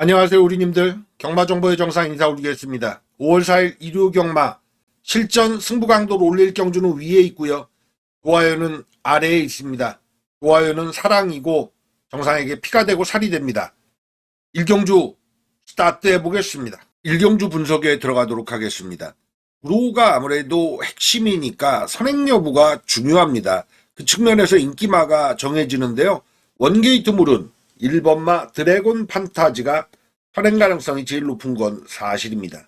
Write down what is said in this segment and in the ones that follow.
안녕하세요 우리님들, 경마정보의 정상 인사 올리겠습니다. 5월 4일 일요 경마 실전 승부 강도를 올릴 경주는 위에 있고요, 좋아요는 아래에 있습니다. 좋아요는 사랑이고 정상에게 피가 되고 살이 됩니다. 1경주 스타트 해보겠습니다. 1경주 분석에 들어가도록 하겠습니다. 프로가 아무래도 핵심이니까 선행 여부가 중요합니다. 그 측면에서 인기마가 정해지는데요. 원게이트 물은 1번마 드래곤 판타지가 선행 가능성이 제일 높은 건 사실입니다.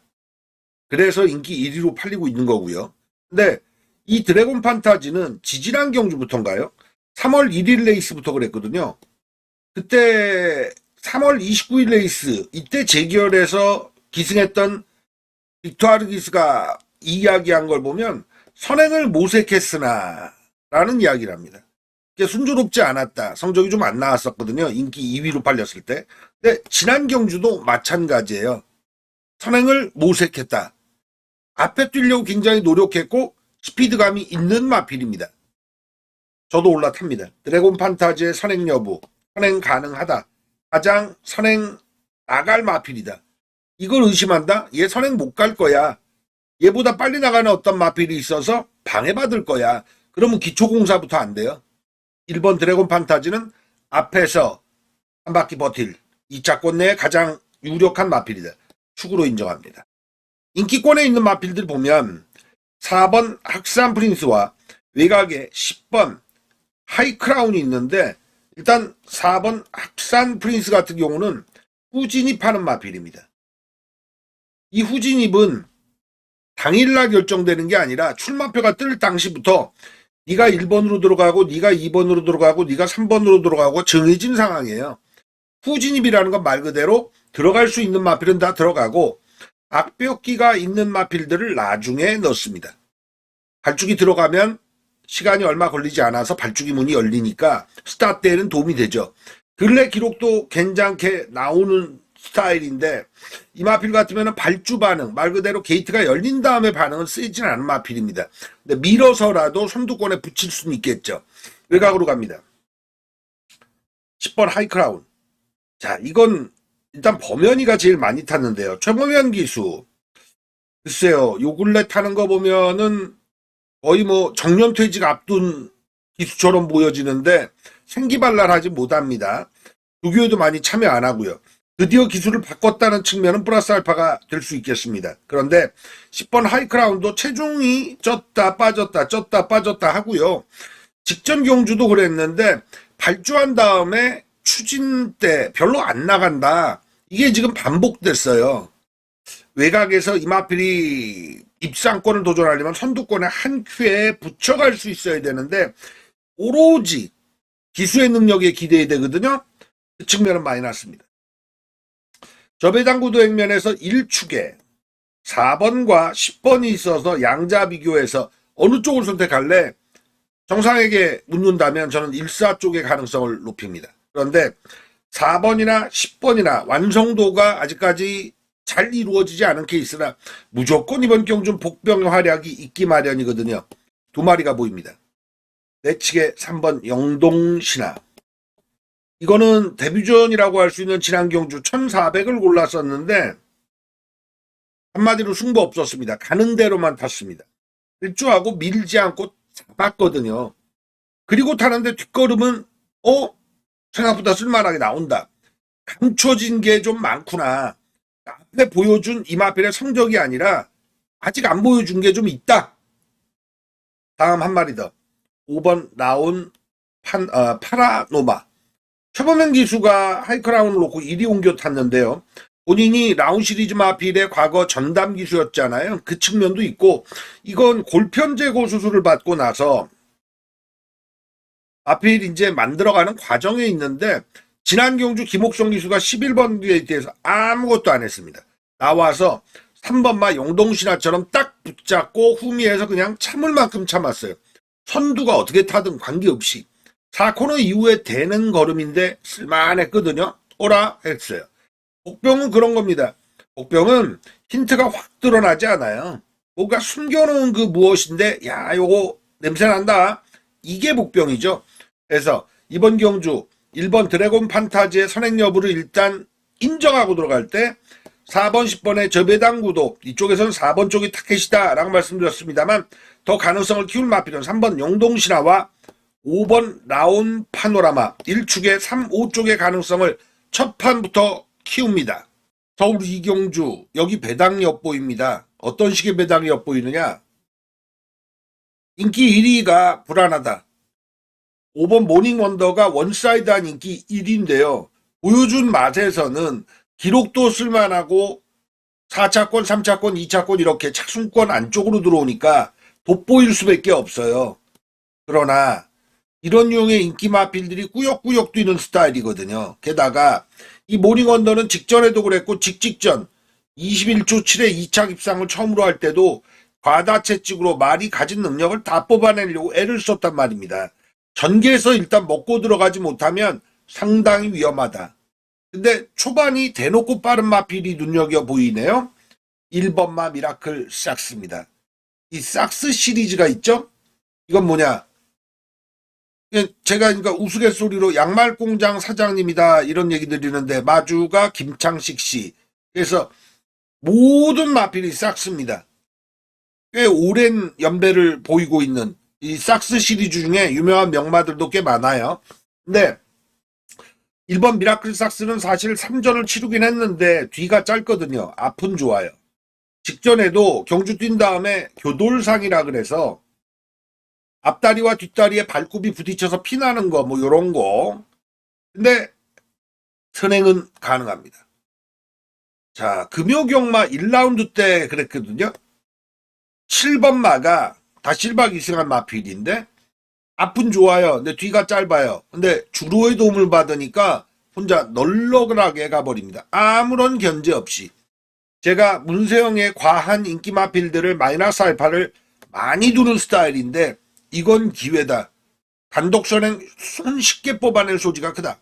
그래서 인기 1위로 팔리고 있는 거고요. 근데 이 드래곤 판타지는 지지난 경주부터인가요? 3월 1일 레이스부터 그랬거든요. 그때 3월 29일 레이스, 이때 재결해서 기승했던 빅토르 기스가 이야기한 걸 보면 선행을 모색했으나 라는 이야기를 합니다. 순조롭지 않았다. 성적이 좀 안 나왔었거든요. 인기 2위로 팔렸을 때. 근데 지난 경주도 마찬가지예요. 선행을 모색했다. 앞에 뛰려고 굉장히 노력했고 스피드감이 있는 마필입니다. 저도 올라탑니다. 드래곤 판타지의 선행 여부, 선행 가능하다. 가장 선행 나갈 마필이다. 이걸 의심한다? 얘 선행 못 갈 거야. 얘보다 빨리 나가는 어떤 마필이 있어서 방해받을 거야. 그러면 기초공사부터 안 돼요. 1번 드래곤 판타지는 앞에서 한 바퀴 버틸 2차권 내에 가장 유력한 마필이다. 축으로 인정합니다. 인기권에 있는 마필들 보면 4번 학산 프린스와 외곽에 10번 하이크라운이 있는데, 일단 4번 학산 프린스 같은 경우는 후진입하는 마필입니다. 이 후진입은 당일날 결정되는 게 아니라 출마표가 뜰 당시부터 네가 1번으로 들어가고 네가 2번으로 들어가고 네가 3번으로 들어가고 정해진 상황이에요. 후진입이라는 건 말 그대로 들어갈 수 있는 마필은 다 들어가고 악벽기가 있는 마필들을 나중에 넣습니다. 발주기 들어가면 시간이 얼마 걸리지 않아서 발주기 문이 열리니까 스타트 때에는 도움이 되죠. 근래 기록도 괜찮게 나오는 스타일인데, 이 마필 같으면 발주 반응, 말 그대로 게이트가 열린 다음에 반응은 쓰이진 않은 마필입니다. 근데 밀어서라도 선두권에 붙일 수는 있겠죠. 외곽으로 갑니다. 10번 하이크라운. 자, 이건 일단 범현이가 제일 많이 탔는데요. 최범현 기수. 글쎄요, 요 근래 타는 거 보면은 거의 뭐 정년퇴직 앞둔 기수처럼 보여지는데 생기발랄하지 못합니다. 조교에도 많이 참여 안 하고요. 드디어 기술을 바꿨다는 측면은 플러스 알파가 될 수 있겠습니다. 그런데 10번 하이크라운도 체중이 쪘다 빠졌다 하고요. 직전 경주도 그랬는데 발주한 다음에 추진 때 별로 안 나간다. 이게 지금 반복됐어요. 외곽에서 이마필이 입상권을 도전하려면 선두권에 한 큐에 붙여갈 수 있어야 되는데 오로지 기수의 능력에 기대야 되거든요. 그 측면은 많이 났습니다. 저배당구 도행면에서 1축에 4번과 10번이 있어서 양자 비교해서 어느 쪽을 선택할래? 정상에게 묻는다면 저는 1사 쪽의 가능성을 높입니다. 그런데 4번이나 10번이나 완성도가 아직까지 잘 이루어지지 않은 케이스라 무조건 이번 경주는 복병의 활약이 있기 마련이거든요. 두 마리가 보입니다. 내측에 3번 영동신화. 이거는 데뷔전이라고 할 수 있는 지난 경주 1400을 골랐었는데 한마디로 승부 없었습니다. 가는 대로만 탔습니다. 일주하고 밀지 않고 잡았거든요. 그리고 타는데 뒷걸음은 생각보다 쓸만하게 나온다. 감춰진 게 좀 많구나. 앞에 보여준 이마필의 성적이 아니라 아직 안 보여준 게 좀 있다. 다음 한 마리 더. 5번 나온 파라노마. 최범현 기수가 하이크라운을 놓고 1위 옮겨 탔는데요. 본인이 라운 시리즈 마필의 과거 전담 기수였잖아요. 그 측면도 있고, 이건 골편 제거 수술을 받고 나서 마필 이제 만들어가는 과정에 있는데, 지난 경주 김옥성 기수가 11번 게이트에서 아무것도 안 했습니다. 나와서 3번마 영동신화처럼 딱 붙잡고 후미에서 그냥 참을 만큼 참았어요. 선두가 어떻게 타든 관계없이. 4코너 이후에 되는 걸음인데 쓸만했거든요. 오라 했어요. 복병은 그런 겁니다. 복병은 힌트가 확 드러나지 않아요. 뭔가 숨겨놓은 그 무엇인데, 야, 요거 냄새난다. 이게 복병이죠. 그래서 이번 경주 1번 드래곤 판타지의 선행 여부를 일단 인정하고 들어갈 때 4번, 10번의 저배당 구도, 이쪽에서는 4번 쪽이 타켓이다 라고 말씀드렸습니다만 더 가능성을 키울 마필은 3번 영동신화와 5번 라온 파노라마 1축의 3, 5쪽의 가능성을 첫 판부터 키웁니다. 서울 이경주 여기 배당이 엿보입니다. 어떤 식의 배당이 엿보이느냐, 인기 1위가 불안하다. 5번 모닝원더가 원사이드한 인기 1위인데요. 보여준 맛에서는 기록도 쓸만하고 4차권, 3차권, 2차권 이렇게 착순권 안쪽으로 들어오니까 돋보일 수밖에 없어요. 그러나 이런 유형의 인기 마필들이 꾸역꾸역 뛰는 스타일이거든요. 게다가 이 모닝원더는 직전에도 그랬고 직직전 21조 7의 2차 입상을 처음으로 할 때도 과다채찍으로 말이 가진 능력을 다 뽑아내려고 애를 썼단 말입니다. 전개에서 일단 먹고 들어가지 못하면 상당히 위험하다. 근데 초반이 대놓고 빠른 마필이 눈여겨 보이네요. 1번마 미라클 삭스입니다. 이 삭스 시리즈가 있죠? 이건 뭐냐? 제가 그러니까 우스갯소리로 양말공장 사장님이다 이런 얘기 드리는데 마주가 김창식 씨. 그래서 모든 마필이 삭스입니다. 꽤 오랜 연배를 보이고 있는 이 삭스 시리즈 중에 유명한 명마들도 꽤 많아요. 근데 1번 미라클 삭스는 사실 3전을 치르긴 했는데 뒤가 짧거든요. 앞은 좋아요. 직전에도 경주 뛴 다음에 교돌상이라 그래서 앞다리와 뒷다리에 발굽이 부딪혀서 피나는 거 뭐 요런 거. 근데 선행은 가능합니다. 자, 금요경마 1라운드 때 그랬거든요. 7번 마가 다 실박 이승한 마필인데 앞은 좋아요. 근데 뒤가 짧아요. 근데 주로의 도움을 받으니까 혼자 널널하게 가버립니다. 아무런 견제 없이. 제가 문세영의 과한 인기 마필들을 마이너스 알파를 많이 두는 스타일인데 이건 기회다. 단독 선행 손쉽게 뽑아낼 소지가 크다.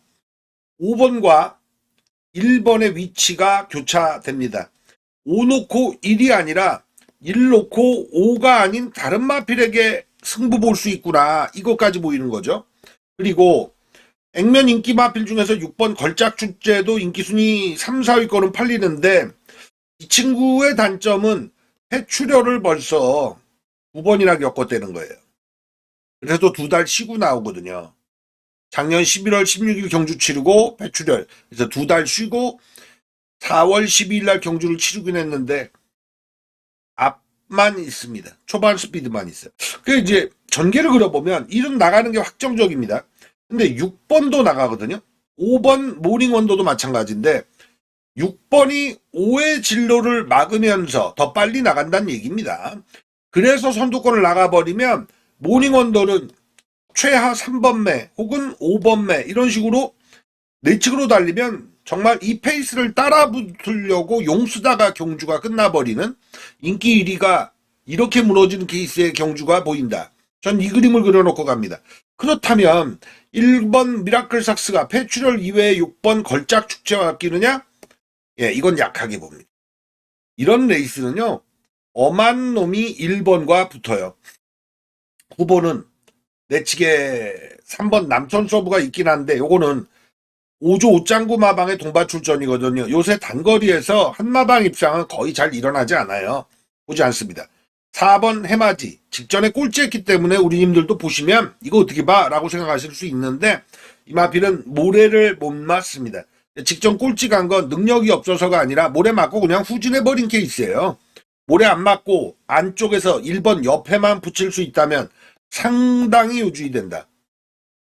5번과 1번의 위치가 교차됩니다. 5 놓고 1이 아니라 1 놓고 5가 아닌 다른 마필에게 승부 볼 수 있구나. 이것까지 보이는 거죠. 그리고 액면 인기 마필 중에서 6번 걸작 축제도 인기 순위 3, 4위권은 팔리는데 이 친구의 단점은 회출혈을 벌써 9번이나 겪었다는 거예요. 그래도 2달 쉬고 나오거든요. 작년 11월 16일 경주 치르고 회출혈. 그래서 2달 쉬고 4월 12일 날 경주를 치르긴 했는데 앞만 있습니다. 초반 스피드만 있어요. 그 이제 전개를 그려보면 1은 나가는 게 확정적입니다. 근데 6번도 나가거든요. 5번 모닝원더도 마찬가지인데 6번이 5의 진로를 막으면서 더 빨리 나간다는 얘기입니다. 그래서 선두권을 나가버리면 모닝원더는 최하 3번 매 혹은 5번 매 이런 식으로 내측으로 달리면 정말 이 페이스를 따라붙으려고 용쓰다가 경주가 끝나버리는 인기 1위가 이렇게 무너지는 케이스의 경주가 보인다. 전 이 그림을 그려놓고 갑니다. 그렇다면 1번 미라클 삭스가 폐출혈 이외에 6번 걸작 축제와 끼느냐? 예, 이건 약하게 봅니다. 이런 레이스는요. 엄한 놈이 1번과 붙어요. 후보는 내측에 3번 남천 서브가 있긴 한데 요거는 5조 5장구 마방의 동반 출전이거든요. 요새 단거리에서 한마방 입상은 거의 잘 일어나지 않아요. 보지 않습니다. 4번 해맞이 직전에 꼴찌했기 때문에 우리님들도 보시면 이거 어떻게 봐? 라고 생각하실 수 있는데 이 마필은 모래를 못 맞습니다. 직전 꼴찌 간 건 능력이 없어서가 아니라 모래 맞고 그냥 후진해버린 케이스예요. 모래 안 맞고 안쪽에서 1번 옆에만 붙일 수 있다면 상당히 요주의된다.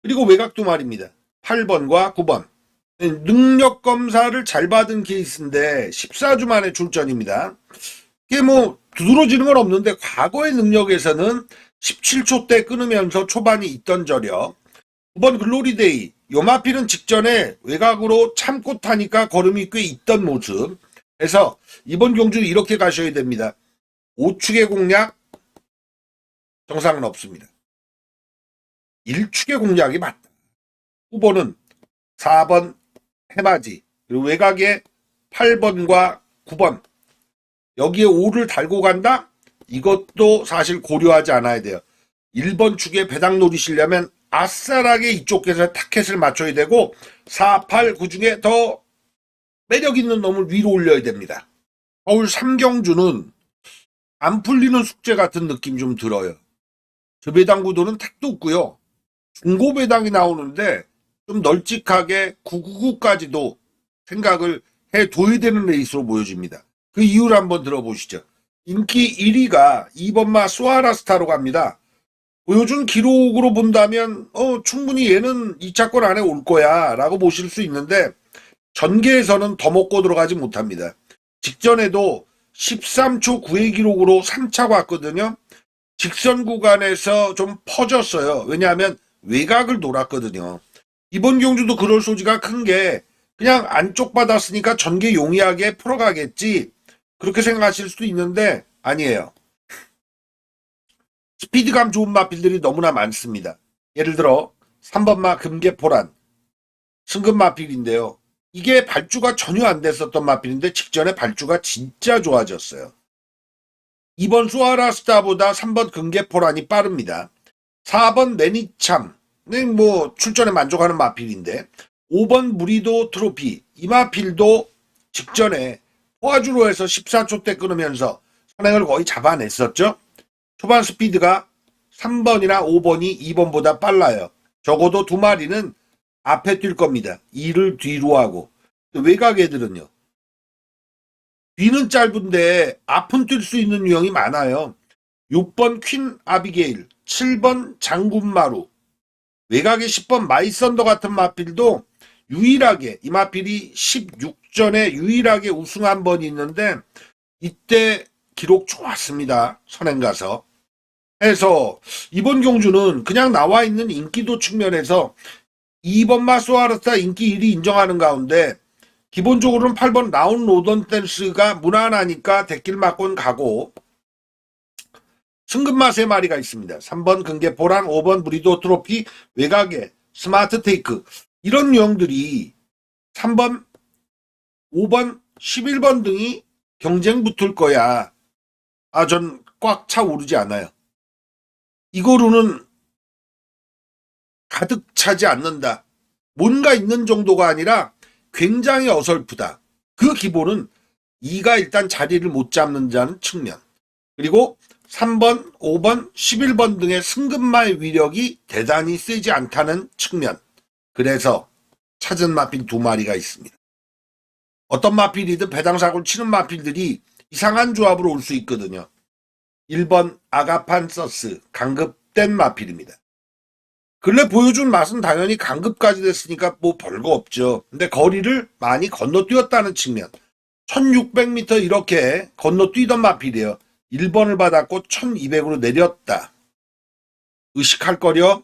그리고 외곽도 말입니다. 8번과 9번. 능력 검사를 잘 받은 케이스인데 14주 만에 출전입니다. 이게 뭐 두드러지는 건 없는데 과거의 능력에서는 17초 때 끊으면서 초반이 있던 저력. 9번 글로리데이. 요마필은 직전에 외곽으로 참고 타니까 걸음이 꽤 있던 모습. 그래서 이번 경주 이렇게 가셔야 됩니다. 5축의 공략 정상은 없습니다. 1축의 공략이 맞다. 후보는 4번 해맞이 그리고 외곽에 8번과 9번 여기에 5를 달고 간다? 이것도 사실 고려하지 않아야 돼요. 1번 축에 배당 노리시려면 아싸라게 이쪽에서 타켓을 맞춰야 되고 4, 8, 9 중에 더 매력 있는 놈을 위로 올려야 됩니다. 서울 3경주는 안 풀리는 숙제 같은 느낌 좀 들어요. 저 배당 구도는 택도 없고요. 중고 배당이 나오는데 좀 널찍하게 999까지도 생각을 해둬야 되는 레이스로 보여집니다. 그 이유를 한번 들어보시죠. 인기 1위가 2번마 수아라스타로 갑니다. 보여준 기록으로 본다면 충분히 얘는 2차권 안에 올 거야 라고 보실 수 있는데 전개에서는 더 먹고 들어가지 못합니다. 직전에도 13초 9의 기록으로 3차 갔거든요. 직선 구간에서 좀 퍼졌어요. 왜냐하면 외곽을 돌았거든요. 이번 경주도 그럴 소지가 큰 게 그냥 안쪽 받았으니까 전개 용이하게 풀어가겠지 그렇게 생각하실 수도 있는데 아니에요. 스피드감 좋은 마필들이 너무나 많습니다. 예를 들어 3번마 금계포란 승급 마필인데요. 이게 발주가 전혀 안 됐었던 마필인데 직전에 발주가 진짜 좋아졌어요. 2번 수아라스타보다 3번 금계포란이 빠릅니다. 4번 매니참은 뭐 출전에 만족하는 마필인데 5번 무리도 트로피 이 마필도 직전에 포아주로 해서 14초대 끊으면서 선행을 거의 잡아냈었죠. 초반 스피드가 3번이나 5번이 2번보다 빨라요. 적어도 두 마리는 앞에 뛸 겁니다. 2를 뒤로 하고. 외곽 애들은요. 뒤는 짧은데 앞은 뛸 수 있는 유형이 많아요. 6번 퀸 아비게일, 7번 장군마루, 외곽의 10번 마이썬더 같은 마필도 유일하게 이 마필이 16전에 유일하게 우승 한 번 있는데 이때 기록 좋았습니다. 선행 가서. 해서 이번 경주는 그냥 나와 있는 인기도 측면에서 2번 마소아르타 인기 1위 인정하는 가운데 기본적으로는 8번 라운 로던 댄스가 무난하니까 대길 맞곤 가고 승급마 3마리가 있습니다. 3번 금계포란, 5번 브리도 트로피, 외곽에 스마트 테이크 이런 유형들이 3번, 5번, 11번 등이 경쟁 붙을 거야. 전 꽉 차오르지 않아요. 이거로는 가득 차지 않는다. 뭔가 있는 정도가 아니라 굉장히 어설프다. 그 기본은 2가 일단 자리를 못 잡는다는 측면. 그리고 3번, 5번, 11번 등의 승급마의 위력이 대단히 세지 않다는 측면. 그래서 찾은 마필 2마리가 있습니다. 어떤 마필이든 배당사고를 치는 마필들이 이상한 조합으로 올 수 있거든요. 1번 아가판서스 강급된 마필입니다. 근래 보여준 맛은 당연히 강급까지 됐으니까 뭐 별거 없죠. 근데 거리를 많이 건너뛰었다는 측면. 1600m 이렇게 건너뛰던 마필이에요. 1번을 받았고 1200으로 내렸다. 의식할 거려.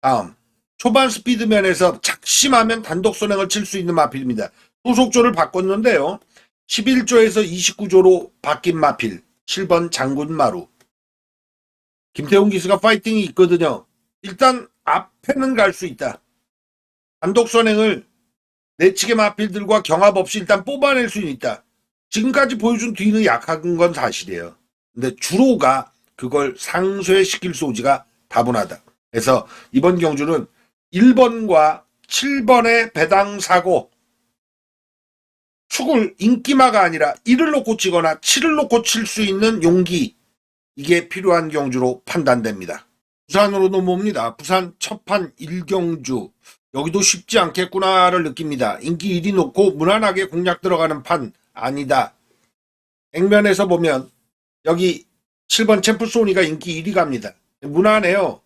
다음. 초반 스피드면에서 작심하면 단독 선행을 칠 수 있는 마필입니다. 후속조를 바꿨는데요. 11조에서 29조로 바뀐 마필. 7번 장군마루. 김태훈 기수가 파이팅이 있거든요. 일단 앞에는 갈 수 있다. 단독 선행을 내치게 마필들과 경합 없이 일단 뽑아낼 수는 있다. 지금까지 보여준 뒤는 약한 건 사실이에요. 근데 주로가 그걸 상쇄시킬 소지가 다분하다. 그래서 이번 경주는 1번과 7번의 배당사고 축을 인기마가 아니라 1을 놓고 치거나 7을 놓고 칠 수 있는 용기 이게 필요한 경주로 판단됩니다. 부산으로 넘어옵니다. 부산 첫판 1경주 여기도 쉽지 않겠구나를 느낍니다. 인기 1위 놓고 무난하게 공략 들어가는 판 아니다. 액면에서 보면 여기 7번 챔프소니가 인기 1위 갑니다. 무난해요.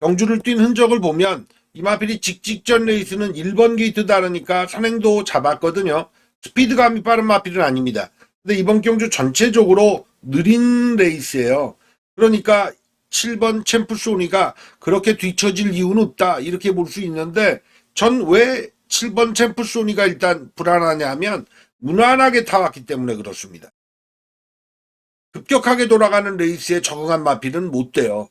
경주를 뛴 흔적을 보면 이마필이 직직전 레이스는 1번 게이트 다르니까 선행도 잡았거든요. 스피드감이 빠른 마필은 아닙니다. 근데 이번 경주 전체적으로 느린 레이스예요. 그러니까 7번 챔프소니가 그렇게 뒤처질 이유는 없다 이렇게 볼 수 있는데 전 왜 7번 챔프소니가 일단 불안하냐면 무난하게 타왔기 때문에 그렇습니다. 급격하게 돌아가는 레이스에 적응한 마필은 못 돼요.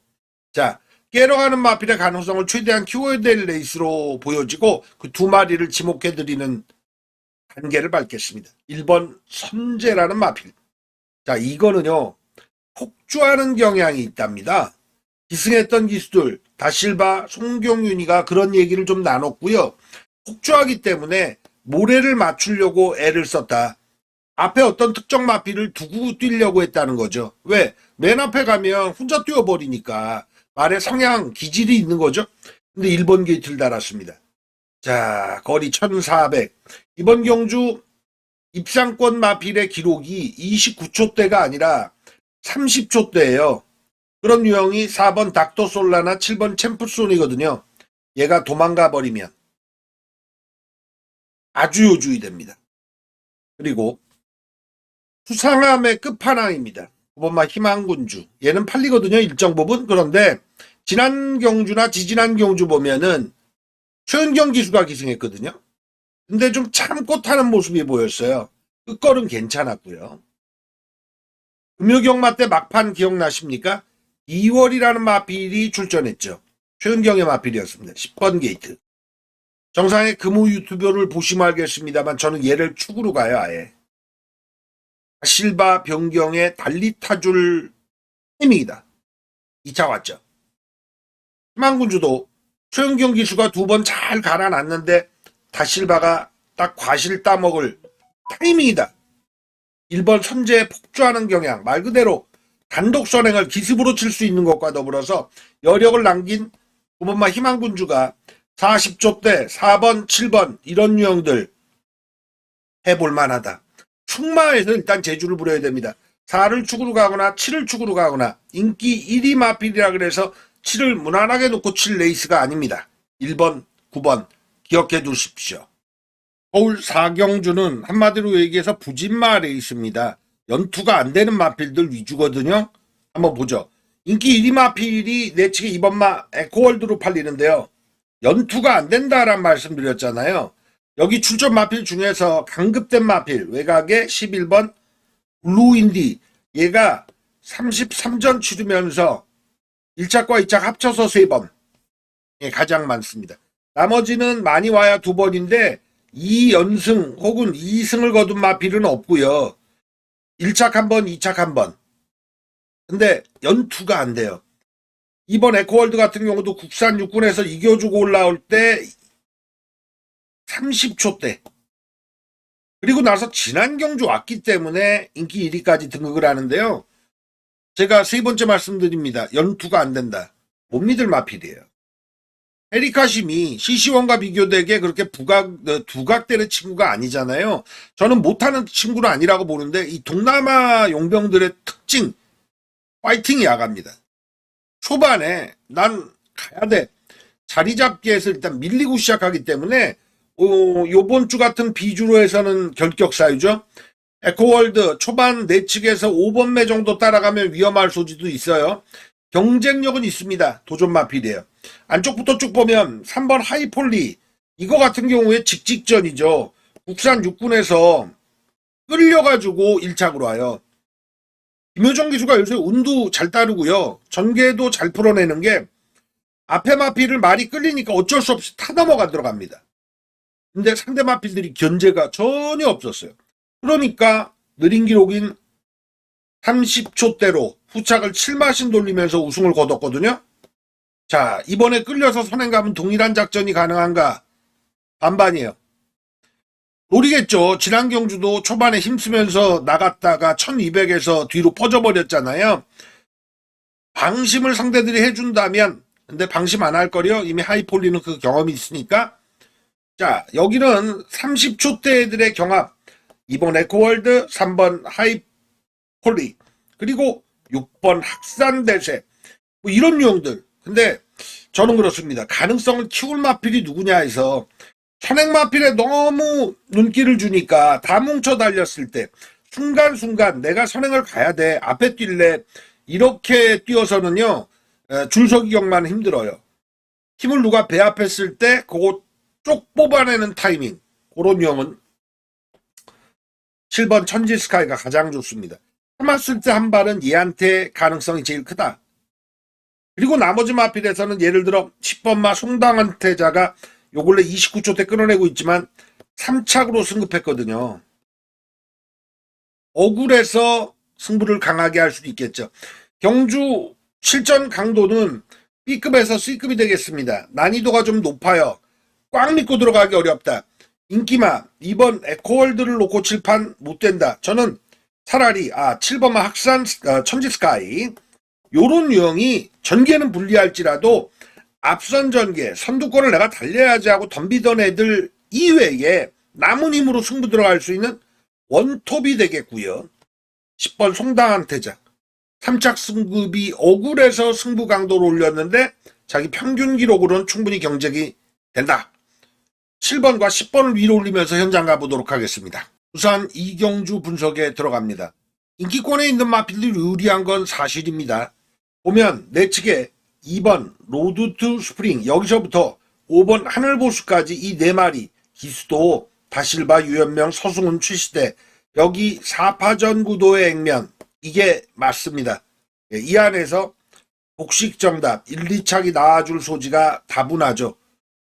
자, 깨러가는 마필의 가능성을 최대한 키워야 될 레이스로 보여지고 그 2마리를 지목해드리는 단계를 밟겠습니다. 1번 선제라는 마필. 자, 이거는요. 폭주하는 경향이 있답니다. 기승했던 기수들 다실바, 송경윤이가 그런 얘기를 좀 나눴고요. 폭주하기 때문에 모래를 맞추려고 애를 썼다. 앞에 어떤 특정 마필을 두고 뛰려고 했다는 거죠. 왜? 맨 앞에 가면 혼자 뛰어버리니까 말에 성향, 기질이 있는 거죠. 근데 1번 게이트를 달았습니다. 자, 거리 1400. 이번 경주 입상권 마필의 기록이 29초대가 아니라 30초대예요. 그런 유형이 4번 닥터솔라나 7번 챔프손이거든요. 얘가 도망가 버리면 아주 요주의 됩니다. 그리고 수상함의 끝판왕입니다. 9번마 희망군주. 얘는 팔리거든요. 일정 부분. 그런데 지난 경주나 지지난 경주 보면은 최은경 기수가 기승했거든요. 근데 좀 참고 타는 모습이 보였어요. 끝걸은 괜찮았고요. 금요경마 때 막판 기억나십니까? 2월이라는 마필이 출전했죠. 최은경의 마필이었습니다. 10번 게이트. 정상의 금호 유튜브를 보시면 알겠습니다만 저는 얘를 축으로 가요. 아예. 다실바 변경에 달리 타줄 힘이다. 2차 왔죠. 희망군주도 최은경 기수가 2번 잘 갈아놨는데 다실바가 딱 과실 따먹을 타이밍이다. 1번 선제에 폭주하는 경향, 말 그대로 단독 선행을 기습으로 칠 수 있는 것과 더불어서 여력을 남긴 9번마 희망군주가 40조 대 4번, 7번 이런 유형들 해볼 만하다. 충마에서 일단 제주를 부려야 됩니다. 4를 축으로 가거나 7을 축으로 가거나 인기 1위 마필이라 그래서 7을 무난하게 놓고 칠 레이스가 아닙니다. 1번, 9번 기억해 두십시오. 서울 4경주는 한마디로 얘기해서 부진마 레이스입니다. 연투가 안 되는 마필들 위주거든요. 한번 보죠. 인기 1위 마필이 내측에 2번마 에코월드로 팔리는데요. 연투가 안 된다란 말씀 드렸잖아요. 여기 출전 마필 중에서 강급된 마필 외곽에 11번 블루인디 얘가 33전 치르면서 1착과 2착 합쳐서 3번 가장 많습니다. 나머지는 많이 와야 2번인데 2연승 혹은 2승을 거둔 마필은 없고요. 1착 1번, 2착 1번. 근데 연투가 안 돼요. 이번 에코월드 같은 경우도 국산 육군에서 이겨주고 올라올 때 30초대. 그리고 나서 지난 경주 왔기 때문에 인기 1위까지 등극을 하는데요. 제가 3번째 말씀드립니다. 연투가 안 된다. 못 믿을 마필이에요. 에리카심이 CC1과 비교되게 그렇게 두각되는 친구가 아니잖아요. 저는 못하는 친구는 아니라고 보는데 이 동남아 용병들의 특징, 파이팅이 야갑니다. 초반에 난 가야 돼. 자리 잡기에서 일단 밀리고 시작하기 때문에 요번 주 같은 비주로 해서는 결격사유죠. 에코월드 초반 내측에서 5번 매 정도 따라가면 위험할 소지도 있어요. 경쟁력은 있습니다. 도전 마필이에요. 안쪽부터 쭉 보면 3번 하이폴리 이거 같은 경우에 직직전이죠. 국산 육군에서 끌려가지고 1착으로 와요. 김효정 기수가 요새 운도 잘 따르고요. 전개도 잘 풀어내는 게 앞에 마필을 많이 끌리니까 어쩔 수 없이 타 넘어가 들어갑니다. 근데 상대 마필들이 견제가 전혀 없었어요. 그러니까 느린 기록인 30초대로 후착을 7마신 돌리면서 우승을 거뒀거든요. 자, 이번에 끌려서 선행가면 동일한 작전이 가능한가? 반반이에요. 노리겠죠. 지난 경주도 초반에 힘쓰면서 나갔다가 1200에서 뒤로 퍼져버렸잖아요. 방심을 상대들이 해준다면, 근데 방심 안 할 거려. 이미 하이폴리는 그 경험이 있으니까. 자, 여기는 30초대 애들의 경합. 2번 에코월드, 3번 하이폴리, 그리고 6번 학산대세. 뭐 이런 유형들. 근데 저는 그렇습니다. 가능성을 키울 마필이 누구냐 해서 선행 마필에 너무 눈길을 주니까 다 뭉쳐 달렸을 때 순간순간 내가 선행을 가야 돼. 앞에 뛸래. 이렇게 뛰어서는요. 줄서기 경만 힘들어요. 힘을 누가 배합했을 때 그거 쪽 뽑아내는 타이밍. 그런 유형은 7번 천지스카이가 가장 좋습니다. 참았을 때 한 발은 얘한테 가능성이 제일 크다. 그리고 나머지 마필에서는 예를 들어 10번마 송당한테자가 요 근래 29초 때 끊어내고 있지만 3착으로 승급했거든요. 억울해서 승부를 강하게 할 수도 있겠죠. 경주 실전 강도는 B급에서 C급이 되겠습니다. 난이도가 좀 높아요. 꽉 믿고 들어가기 어렵다. 인기마 이번 에코월드를 놓고 칠판 못된다. 저는 차라리 7번마 학산 천지스카이 요런 유형이 전개는 불리할지라도 앞선 전개 선두권을 내가 달려야지 하고 덤비던 애들 이외에 남은 힘으로 승부 들어갈 수 있는 원톱이 되겠고요. 10번 송당한 태자 3착 승급이 억울해서 승부 강도를 올렸는데 자기 평균 기록으로는 충분히 경쟁이 된다. 7번과 10번을 위로 올리면서 현장 가보도록 하겠습니다. 우선 이경주 분석에 들어갑니다. 인기권에 있는 마필들이 유리한 건 사실입니다. 보면 내측에 2번 로드 투 스프링 여기서부터 5번 하늘보수까지 이 4마리 기수도 다실바 유현명 서승훈 최시대 여기 4파전 구도의 액면 이게 맞습니다. 이 안에서 복식 정답 1, 2착이 나와줄 소지가 다분하죠.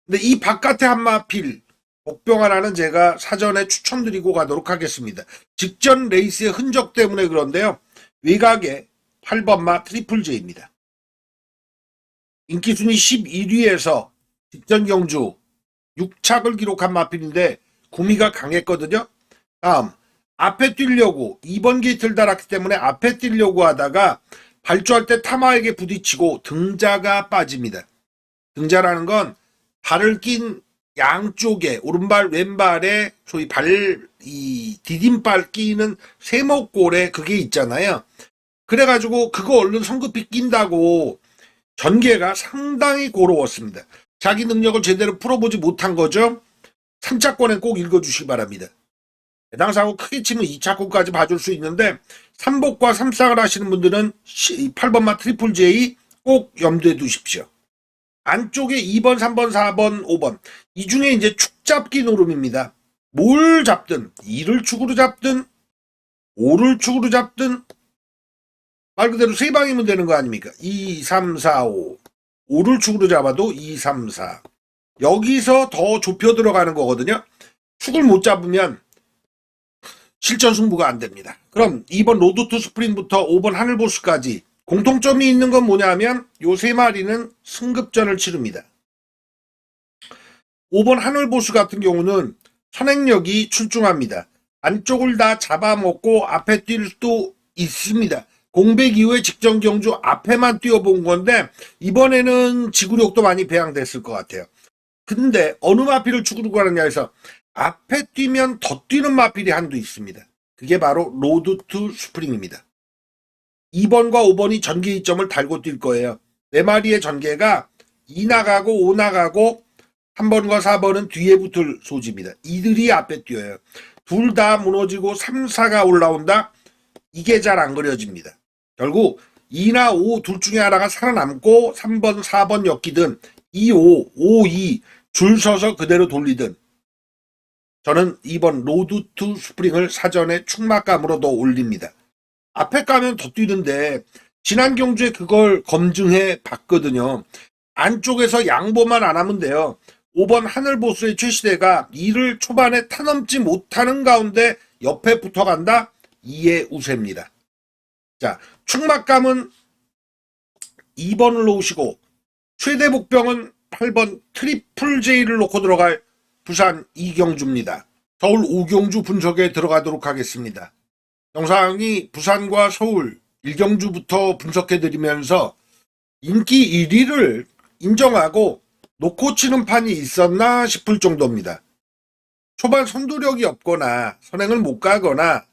근데 이 바깥의 한마필 복병 하나는 제가 사전에 추천드리고 가도록 하겠습니다. 직전 레이스의 흔적 때문에 그런데요. 외곽에 8번마 트리플 J입니다. 인기순위 11위에서 직전 경주 6착을 기록한 마필인데 구미가 강했거든요. 다음 앞에 뛰려고 2번 게이트를 달았기 때문에 앞에 뛰려고 하다가 발주할 때 타마에게 부딪히고 등자가 빠집니다. 등자라는 건 발을 낀 양쪽에 오른발 왼발에 소위 디딤발 끼는 세모골에 그게 있잖아요. 그래가지고 그거 얼른 성급히 낀다고 전개가 상당히 고로웠습니다. 자기 능력을 제대로 풀어보지 못한 거죠. 3차권엔 꼭 읽어주시기 바랍니다. 해당 사고 크게 치면 2차권까지 봐줄 수 있는데 3복과 3싹을 하시는 분들은 8번마 트리플 J 꼭 염두에 두십시오. 안쪽에 2번, 3번, 4번, 5번 이 중에 이제 축잡기 노름입니다. 뭘 잡든 2를 축으로 잡든 5를 축으로 잡든 말 그대로 3방이면 되는 거 아닙니까? 2, 3, 4, 5 5를 축으로 잡아도 2, 3, 4 여기서 더 좁혀 들어가는 거거든요. 축을 못 잡으면 실전 승부가 안 됩니다. 그럼 2번 로드 투 스프링부터 5번 하늘보스까지 공통점이 있는 건 뭐냐면 요 3마리는 승급전을 치릅니다. 5번 하늘보스 같은 경우는 선행력이 출중합니다. 안쪽을 다 잡아먹고 앞에 뛸 수도 있습니다. 공백 이후에 직전 경주 앞에만 뛰어본 건데 이번에는 지구력도 많이 배양됐을 것 같아요. 근데 어느 마필을 축으로 가느냐 해서 앞에 뛰면 더 뛰는 마필이 한두 있습니다. 그게 바로 로드 투 스프링입니다. 2번과 5번이 전개 이점을 달고 뛸 거예요. 4마리의 전개가 2 나가고 5 나가고 3번과 4번은 뒤에 붙을 소지입니다. 이들이 앞에 뛰어요. 둘 다 무너지고 3, 4가 올라온다? 이게 잘 안 그려집니다. 결국 2나 5 둘 중에 하나가 살아남고 3번, 4번 엮이든 2, 5, 5, 2 줄 서서 그대로 돌리든 저는 2번 로드 투 스프링을 사전에 축막감으로 더 올립니다. 앞에 가면 더 뛰는데 지난 경주에 그걸 검증해 봤거든요. 안쪽에서 양보만 안 하면 돼요. 5번 하늘보스의 최시대가 2를 초반에 타넘지 못하는 가운데 옆에 붙어간다? 2의 우세입니다. 자, 축막감은 2번을 놓으시고 최대 복병은 8번 트리플 J를 놓고 들어갈 부산 이경주입니다. 서울 오경주 분석에 들어가도록 하겠습니다. 영상이 부산과 서울 1경주부터 분석해드리면서 인기 1위를 인정하고 놓고 치는 판이 있었나 싶을 정도입니다. 초반 선두력이 없거나 선행을 못 가거나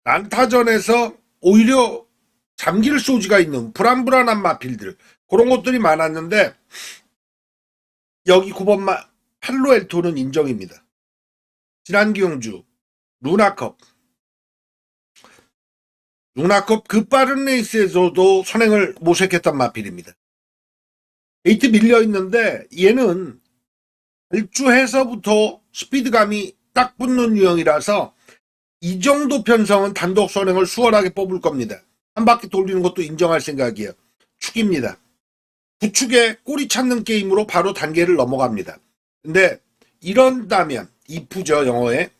난타전에서 오히려 잠길 소지가 있는 불안불안한 마필들 그런 것들이 많았는데 여기 9번 팔로엘토는 인정입니다. 지난 경주 루나컵 그 빠른 레이스에서도 선행을 모색했던 마필입니다. 에이트 밀려있는데 얘는 발주해서부터 스피드감이 딱 붙는 유형이라서 이 정도 편성은 단독 선행을 수월하게 뽑을 겁니다. 한 바퀴 돌리는 것도 인정할 생각이에요. 축입니다. 부축에 꼬리 찾는 게임으로 바로 단계를 넘어갑니다. 근데 이런다면 if죠 영어에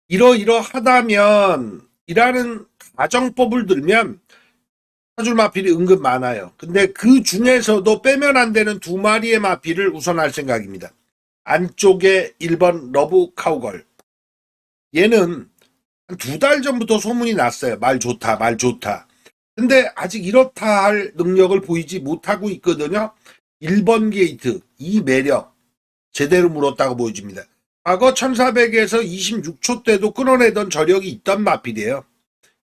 이러하다면 이라는 가정법을 들면 사줄 마필이 은근 많아요. 근데 그 중에서도 빼면 안 되는 2마리의 마필을 우선할 생각입니다. 안쪽에 1번 러브 카우걸. 얘는 한 2달 전부터 소문이 났어요. 말 좋다, 말 좋다. 근데 아직 이렇다 할 능력을 보이지 못하고 있거든요. 1번 게이트, 이 매력 제대로 물었다고 보여집니다. 과거 1400에서 26초 때도 끊어내던 저력이 있던 마필이에요.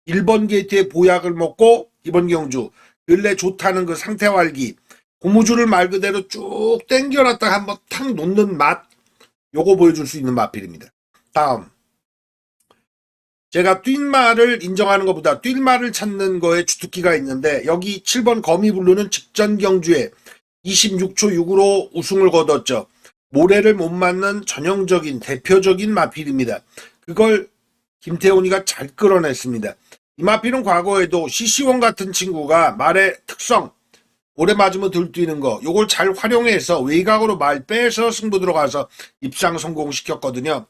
1번 게이트의 보약을 먹고 이번 경주 근래 좋다는 그 상태 활기, 고무줄을 말 그대로 쭉 당겨놨다가 한번 탁 놓는 맛, 요거 보여줄 수 있는 마필입니다. 다음, 제가 뛴말을 인정하는 것보다 뛸말을 찾는 거에 주특기가 있는데, 여기 7번 거미블루는 직전 경주에 26초 6으로 우승을 거뒀죠. 모래를 못 맞는 전형적인 대표적인 마필입니다. 그걸 김태훈이가 잘 끌어냈습니다. 이 마필은 과거에도 CC1 같은 친구가 말의 특성, 오래 맞으면 들뛰는 거, 요걸 잘 활용해서 외곽으로 말 빼서 승부 들어가서 입상 성공시켰거든요.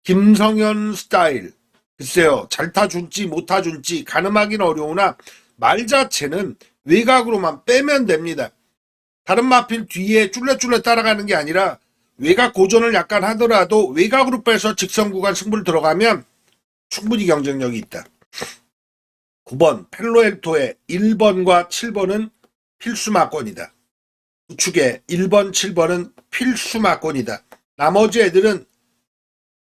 김성현 스타일, 글쎄요, 잘 타줄지 못 타줄지 가늠하기는 어려우나 말 자체는 외곽으로만 빼면 됩니다. 다른 마필 뒤에 쫄래쫄래 따라가는 게 아니라 외곽 고전을 약간 하더라도 외곽으로 빼서 직선 구간 승부를 들어가면 충분히 경쟁력이 있다. 9번 펠로엘토의 1번과 7번은 필수 막권이다. 우측에 1번, 7번은 필수 막권이다. 나머지 애들은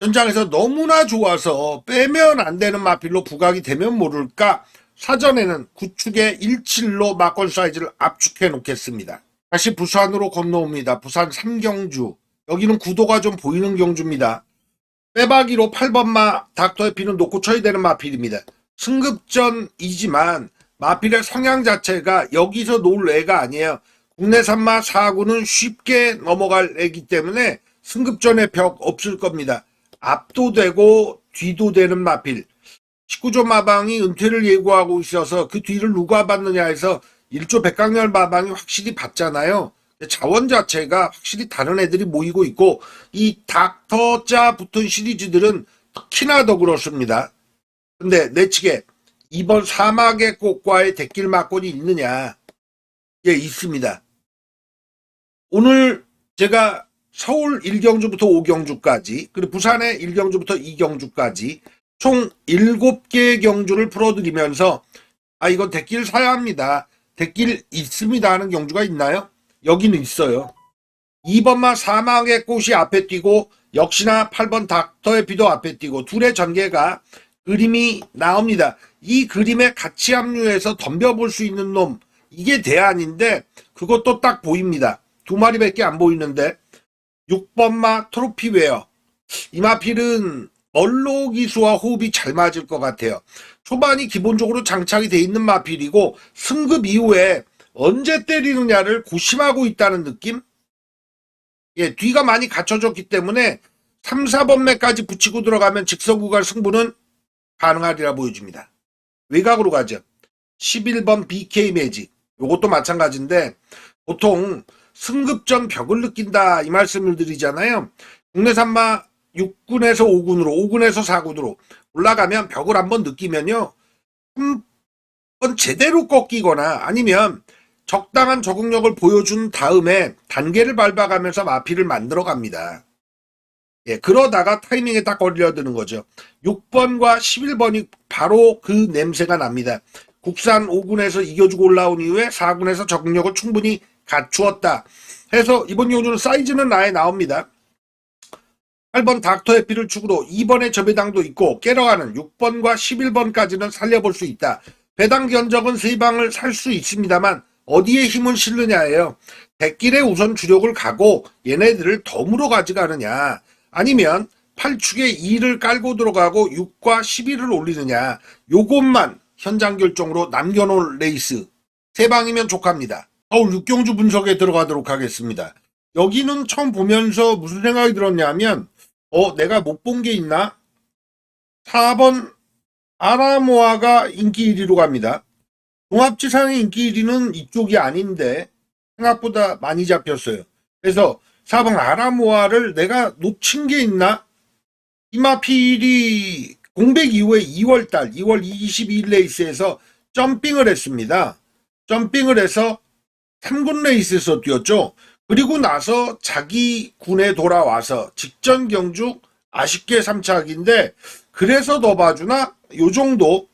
현장에서 너무나 좋아서 빼면 안 되는 마필로 부각이 되면 모를까 사전에는 구축에 17로 막권 사이즈를 압축해 놓겠습니다. 다시 부산으로 건너옵니다. 부산 3경주. 여기는 구도가 좀 보이는 경주입니다. 빼박이로 8번마 닥터해피는 놓고 쳐야 되는 마필입니다. 승급전이지만 마필의 성향 자체가 여기서 놓을 애가 아니에요. 국내산마 4구는 쉽게 넘어갈 애기 때문에 승급전에 벽 없을 겁니다. 앞도 되고 뒤도 되는 마필. 19조 마방이 은퇴를 예고하고 있어서 그 뒤를 누가 받느냐 해서 1조 백강렬 마방이 확실히 받잖아요. 자원 자체가 확실히 다른 애들이 모이고 있고 이 닥터자 붙은 시리즈들은 특히나 더 그렇습니다. 근데 내측에 이번 사막의 꽃과의 대길 막권이 있느냐? 예, 있습니다. 오늘 제가 서울 1경주부터 5경주까지 그리고 부산의 1경주부터 2경주까지 총 7개의 경주를 풀어드리면서 이건 대길 사야 합니다. 대길 있습니다 하는 경주가 있나요? 여기는 있어요. 2번마 사막의 꽃이 앞에 뛰고 역시나 8번 닥터의 피도 앞에 뛰고 둘의 전개가 그림이 나옵니다. 이 그림에 같이 합류해서 덤벼볼 수 있는 놈, 이게 대안인데 그것도 딱 보입니다. 2마리밖에 안 보이는데 6번마 트로피웨어. 이 마필은 얼로 기수와 호흡이 잘 맞을 것 같아요. 초반이 기본적으로 장착이 돼 있는 마필이고 승급 이후에 언제 때리느냐를 고심하고 있다는 느낌? 예, 뒤가 많이 갖춰졌기 때문에 3, 4번매까지 붙이고 들어가면 직선 구간 승부는 가능하리라 보여집니다. 외곽으로 가죠. 11번 BK 매직. 요것도 마찬가지인데 보통 승급전 벽을 느낀다 이 말씀을 드리잖아요. 국내산마 6군에서 5군으로 5군에서 4군으로 올라가면 벽을 한번 느끼면요. 한번 제대로 꺾이거나 아니면 적당한 적응력을 보여준 다음에 단계를 밟아가면서 마필을 만들어 갑니다. 예, 그러다가 타이밍에 딱 걸려드는 거죠. 6번과 11번이 바로 그 냄새가 납니다. 국산 5군에서 이겨주고 올라온 이후에 4군에서 적응력을 충분히 갖추었다 해서 이번 경주는 사이즈는 아예 나옵니다. 8번 닥터해피를 축으로 2번의 저배당도 있고 깨러가는 6번과 11번까지는 살려볼 수 있다. 배당 견적은 3방을 살 수 있습니다만 어디에 힘을 실느냐예요. 대길에 우선 주력을 가고 얘네들을 덤으로 가져가느냐 아니면 8축에 2를 깔고 들어가고 6과 11을 올리느냐, 요것만 현장 결정으로 남겨놓을 레이스 3방이면 족합니다. 서울 6경주 분석에 들어가도록 하겠습니다. 여기는 처음 보면서 무슨 생각이 들었냐면 내가 못 본 게 있나? 4번 아라모아가 인기 1위로 갑니다. 종합지상의 인기 1위는 이쪽이 아닌데 생각보다 많이 잡혔어요. 그래서 4번 아라모아를 내가 놓친 게 있나? 이 마필이 공백 이후에 2월달 2월 22일 레이스에서 점핑을 했습니다. 점핑을 해서 3군 레이스에서 뛰었죠. 그리고 나서 자기 군에 돌아와서 직전 경주 아쉽게 3착인데 그래서 더 봐주나? 요 정도.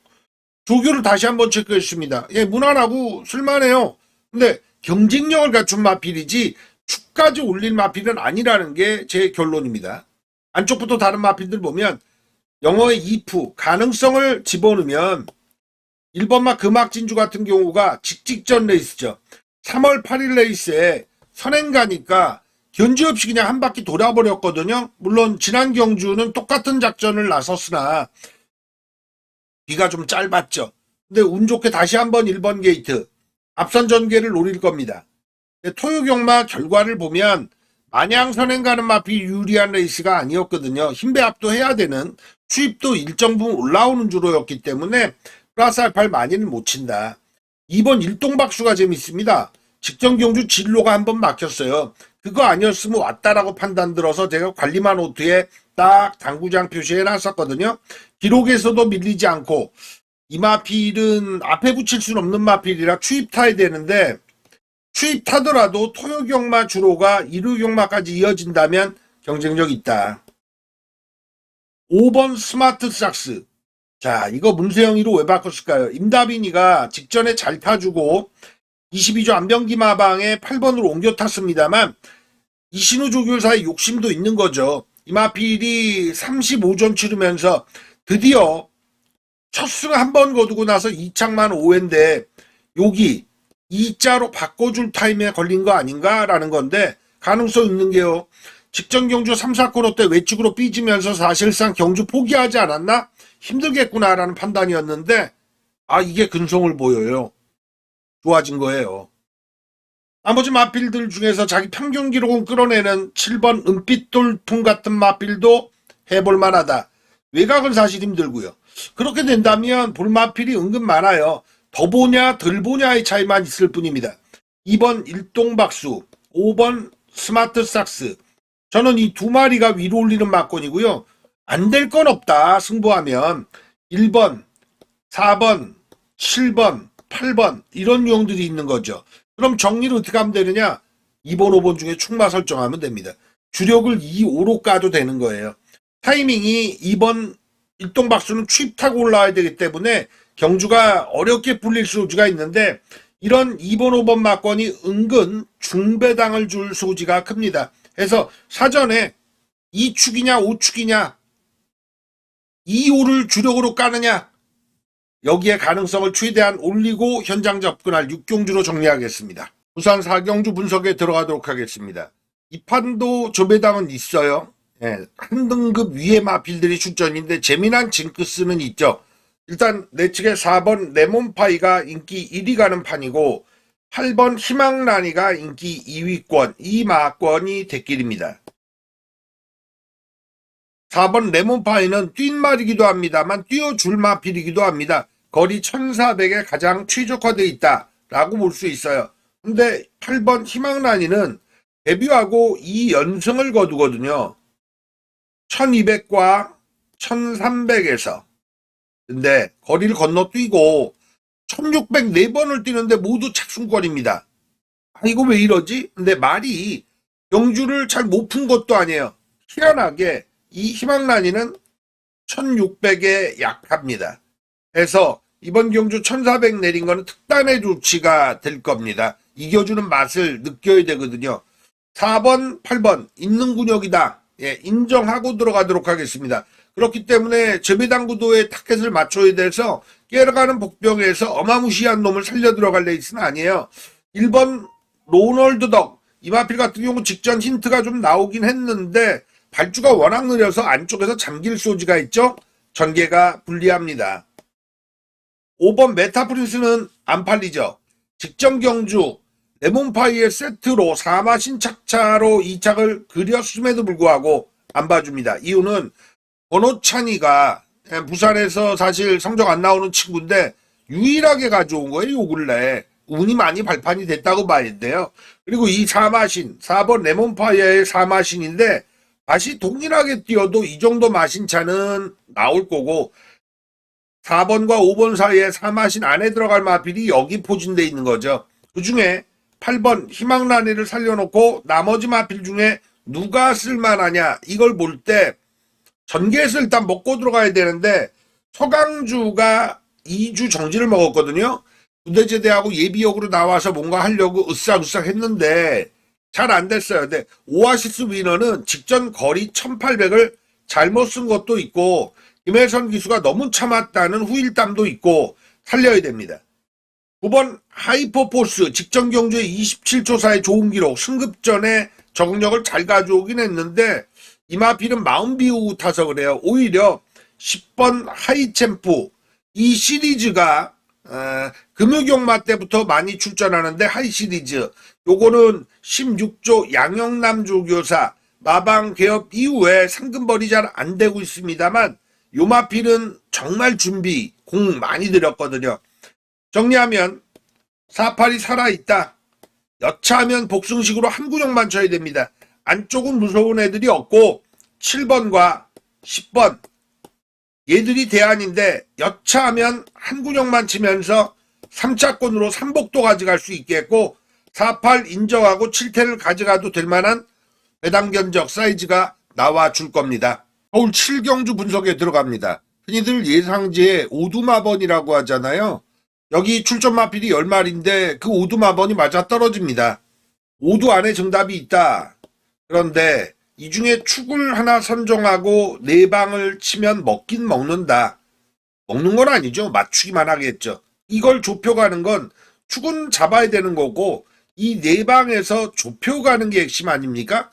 조교를 다시 한번 체크했습니다. 예, 무난하고 쓸만해요. 근데 경쟁력을 갖춘 마필이지 축까지 올릴 마필은 아니라는 게 제 결론입니다. 안쪽부터 다른 마필들 보면 영어의 if, 가능성을 집어넣으면 1번마 금악진주 같은 경우가 직직전 레이스죠. 3월 8일 레이스에 선행 가니까 견제 없이 그냥 한 바퀴 돌아버렸거든요. 물론 지난 경주는 똑같은 작전을 나섰으나 비가 좀 짧았죠. 근데 운 좋게 다시 한번 1번 게이트 앞선 전개를 노릴 겁니다. 토요경마 결과를 보면 마냥 선행 가는 마필 유리한 레이스가 아니었거든요. 힘배합도 해야 되는 수입도 일정 부분 올라오는 주로였기 때문에 플러스 알파를 많이는 못 친다. 2번 일동박수가 재밌습니다. 직전 경주 진로가 한번 막혔어요. 그거 아니었으면 왔다라고 판단 들어서 제가 관리만 노트에 딱 당구장 표시해 놨었거든요. 기록에서도 밀리지 않고 이 마필은 앞에 붙일 수는 없는 마필이라 추입 타야 되는데 추입 타더라도 토요경마 주로가 일요경마까지 이어진다면 경쟁력 있다. 5번 스마트 삭스. 자, 이거 문세영이로 왜 바꿨을까요? 임다빈이가 직전에 잘 타주고 22조 안병기 마방에 8번으로 옮겨 탔습니다만 이신우 조교사의 욕심도 있는 거죠. 이마필이 35전 치르면서 드디어 첫 승 한 번 거두고 나서 2착만 5회인데 여기 2자로 바꿔줄 타임에 걸린 거 아닌가라는 건데 가능성 있는 게요. 직전 경주 3, 4코너 때 외측으로 삐지면서 사실상 경주 포기하지 않았나? 힘들겠구나라는 판단이었는데 이게 근성을 보여요. 좋아진 거예요. 나머지 마필들 중에서 자기 평균 기록은 끌어내는 7번 은빛 돌풍 같은 마필도 해볼 만하다. 외곽은 사실 힘들고요. 그렇게 된다면 볼 마필이 은근 많아요. 더 보냐 덜 보냐의 차이만 있을 뿐입니다. 2번 일동박수, 5번 스마트 삭스. 저는 이 두 마리가 위로 올리는 막권이고요. 안 될 건 없다 승부하면 1번, 4번, 7번, 8번 이런 유형들이 있는 거죠. 그럼 정리를 어떻게 하면 되느냐? 2번, 5번 중에 충마 설정하면 됩니다. 주력을 2, 5로 까도 되는 거예요. 타이밍이 2번 일동박수는 추입 타고 올라와야 되기 때문에 경주가 어렵게 불릴 소지가 있는데 이런 2번, 5번 막권이 은근 중배당을 줄 소지가 큽니다. 그래서 사전에 2축이냐 5축이냐 2, 5를 주력으로 까느냐 여기에 가능성을 최대한 올리고 현장 접근할 6경주로 정리하겠습니다. 부산 4경주 분석에 들어가도록 하겠습니다. 이 판도 조배당은 있어요. 한 등급 위의 마필들이 출전인데 재미난 징크스는 있죠. 일단 내 측의 4번 레몬파이가 인기 1위 가는 판이고 8번 희망란이가 인기 2위권, 이 마권이 대길입니다. 4번 레몬파이는 뛴말이기도 합니다만 뛰어줄 마필이기도 합니다. 거리 1400에 가장 최적화되어 있다라고 볼 수 있어요. 근데 8번 희망란이는 데뷔하고 2연승을 거두거든요. 1200과 1300에서. 근데 거리를 건너뛰고 1604번을 뛰는데 모두 착순권입니다. 이거 왜 이러지? 근데 말이 경주를 잘 못 푼 것도 아니에요. 희한하게 이 희망란이는 1600에 약합니다. 그래서 이번 경주 1400 내린 거는 특단의 조치가 될 겁니다. 이겨주는 맛을 느껴야 되거든요. 4번, 8번 있는 군역이다. 인정하고 들어가도록 하겠습니다. 그렇기 때문에 재배당 구도에 타켓을 맞춰야 돼서 깨러가는 복병에서 어마무시한 놈을 살려 들어갈 레이스는 아니에요. 1번 로널드 덕 이 마필 같은 경우 직전 힌트가 좀 나오긴 했는데 발주가 워낙 느려서 안쪽에서 잠길 소지가 있죠. 전개가 불리합니다. 5번 메타프린스는 안 팔리죠. 직전 경주 레몬파이의 세트로 4마신 착차로 2착을 그렸음에도 불구하고 안 봐줍니다. 이유는 권호찬이가 부산에서 사실 성적 안 나오는 친구인데 유일하게 가져온 거예요. 요 근래 운이 많이 발판이 됐다고 봐야 돼요. 그리고 이 4마신 4번 레몬파이어의 4마신인데 맛이 동일하게 뛰어도 이 정도 마신 차는 나올 거고 4번과 5번 사이에 4마신 안에 들어갈 마필이 여기 포진되어 있는 거죠. 그 중에 8번 희망란이를 살려놓고 나머지 마필 중에 누가 쓸만하냐 이걸 볼 때 전개해서 일단 먹고 들어가야 되는데 서강주가 2주 정지를 먹었거든요. 부대제대하고 예비역으로 나와서 뭔가 하려고 으싹으싹 했는데 잘 안 됐어요. 근데 오아시스 위너는 직전 거리 1800을 잘못 쓴 것도 있고 김혜선 기수가 너무 참았다는 후일담도 있고 살려야 됩니다. 9번 하이퍼포스 직전 경주에 27초 사이 좋은 기록 승급전에 적응력을 잘 가져오긴 했는데 이마필은 마음 비우고 타서 그래요. 오히려 10번 하이챔프 이 시리즈가 금요경마 때부터 많이 출전하는데 하이 시리즈 요거는 16조 양영남조 교사 마방 개업 이후에 상금벌이 잘 안 되고 있습니다만 요 마필은 정말 준비 공 많이 들였거든요. 정리하면 48이 살아있다. 여차하면 복승식으로 한 구녕만 쳐야 됩니다. 안쪽은 무서운 애들이 없고 7번과 10번 얘들이 대안인데 여차하면 한 구녕만 치면서 3차권으로 삼복도 가져갈 수 있겠고 48 인정하고 7태를 가져가도 될 만한 배당 견적 사이즈가 나와줄 겁니다. 서울 7경주 분석에 들어갑니다. 흔히들 예상지에 오두마번이라고 하잖아요. 여기 출전 마필이 10마리인데 그 오두마번이 맞아 떨어집니다. 오두 안에 정답이 있다. 그런데 이 중에 축을 하나 선정하고 4방을 치면 먹긴 먹는다. 먹는 건 아니죠. 맞추기만 하겠죠. 이걸 좁혀가는 건 축은 잡아야 되는 거고 이 4방에서 좁혀가는 게 핵심 아닙니까?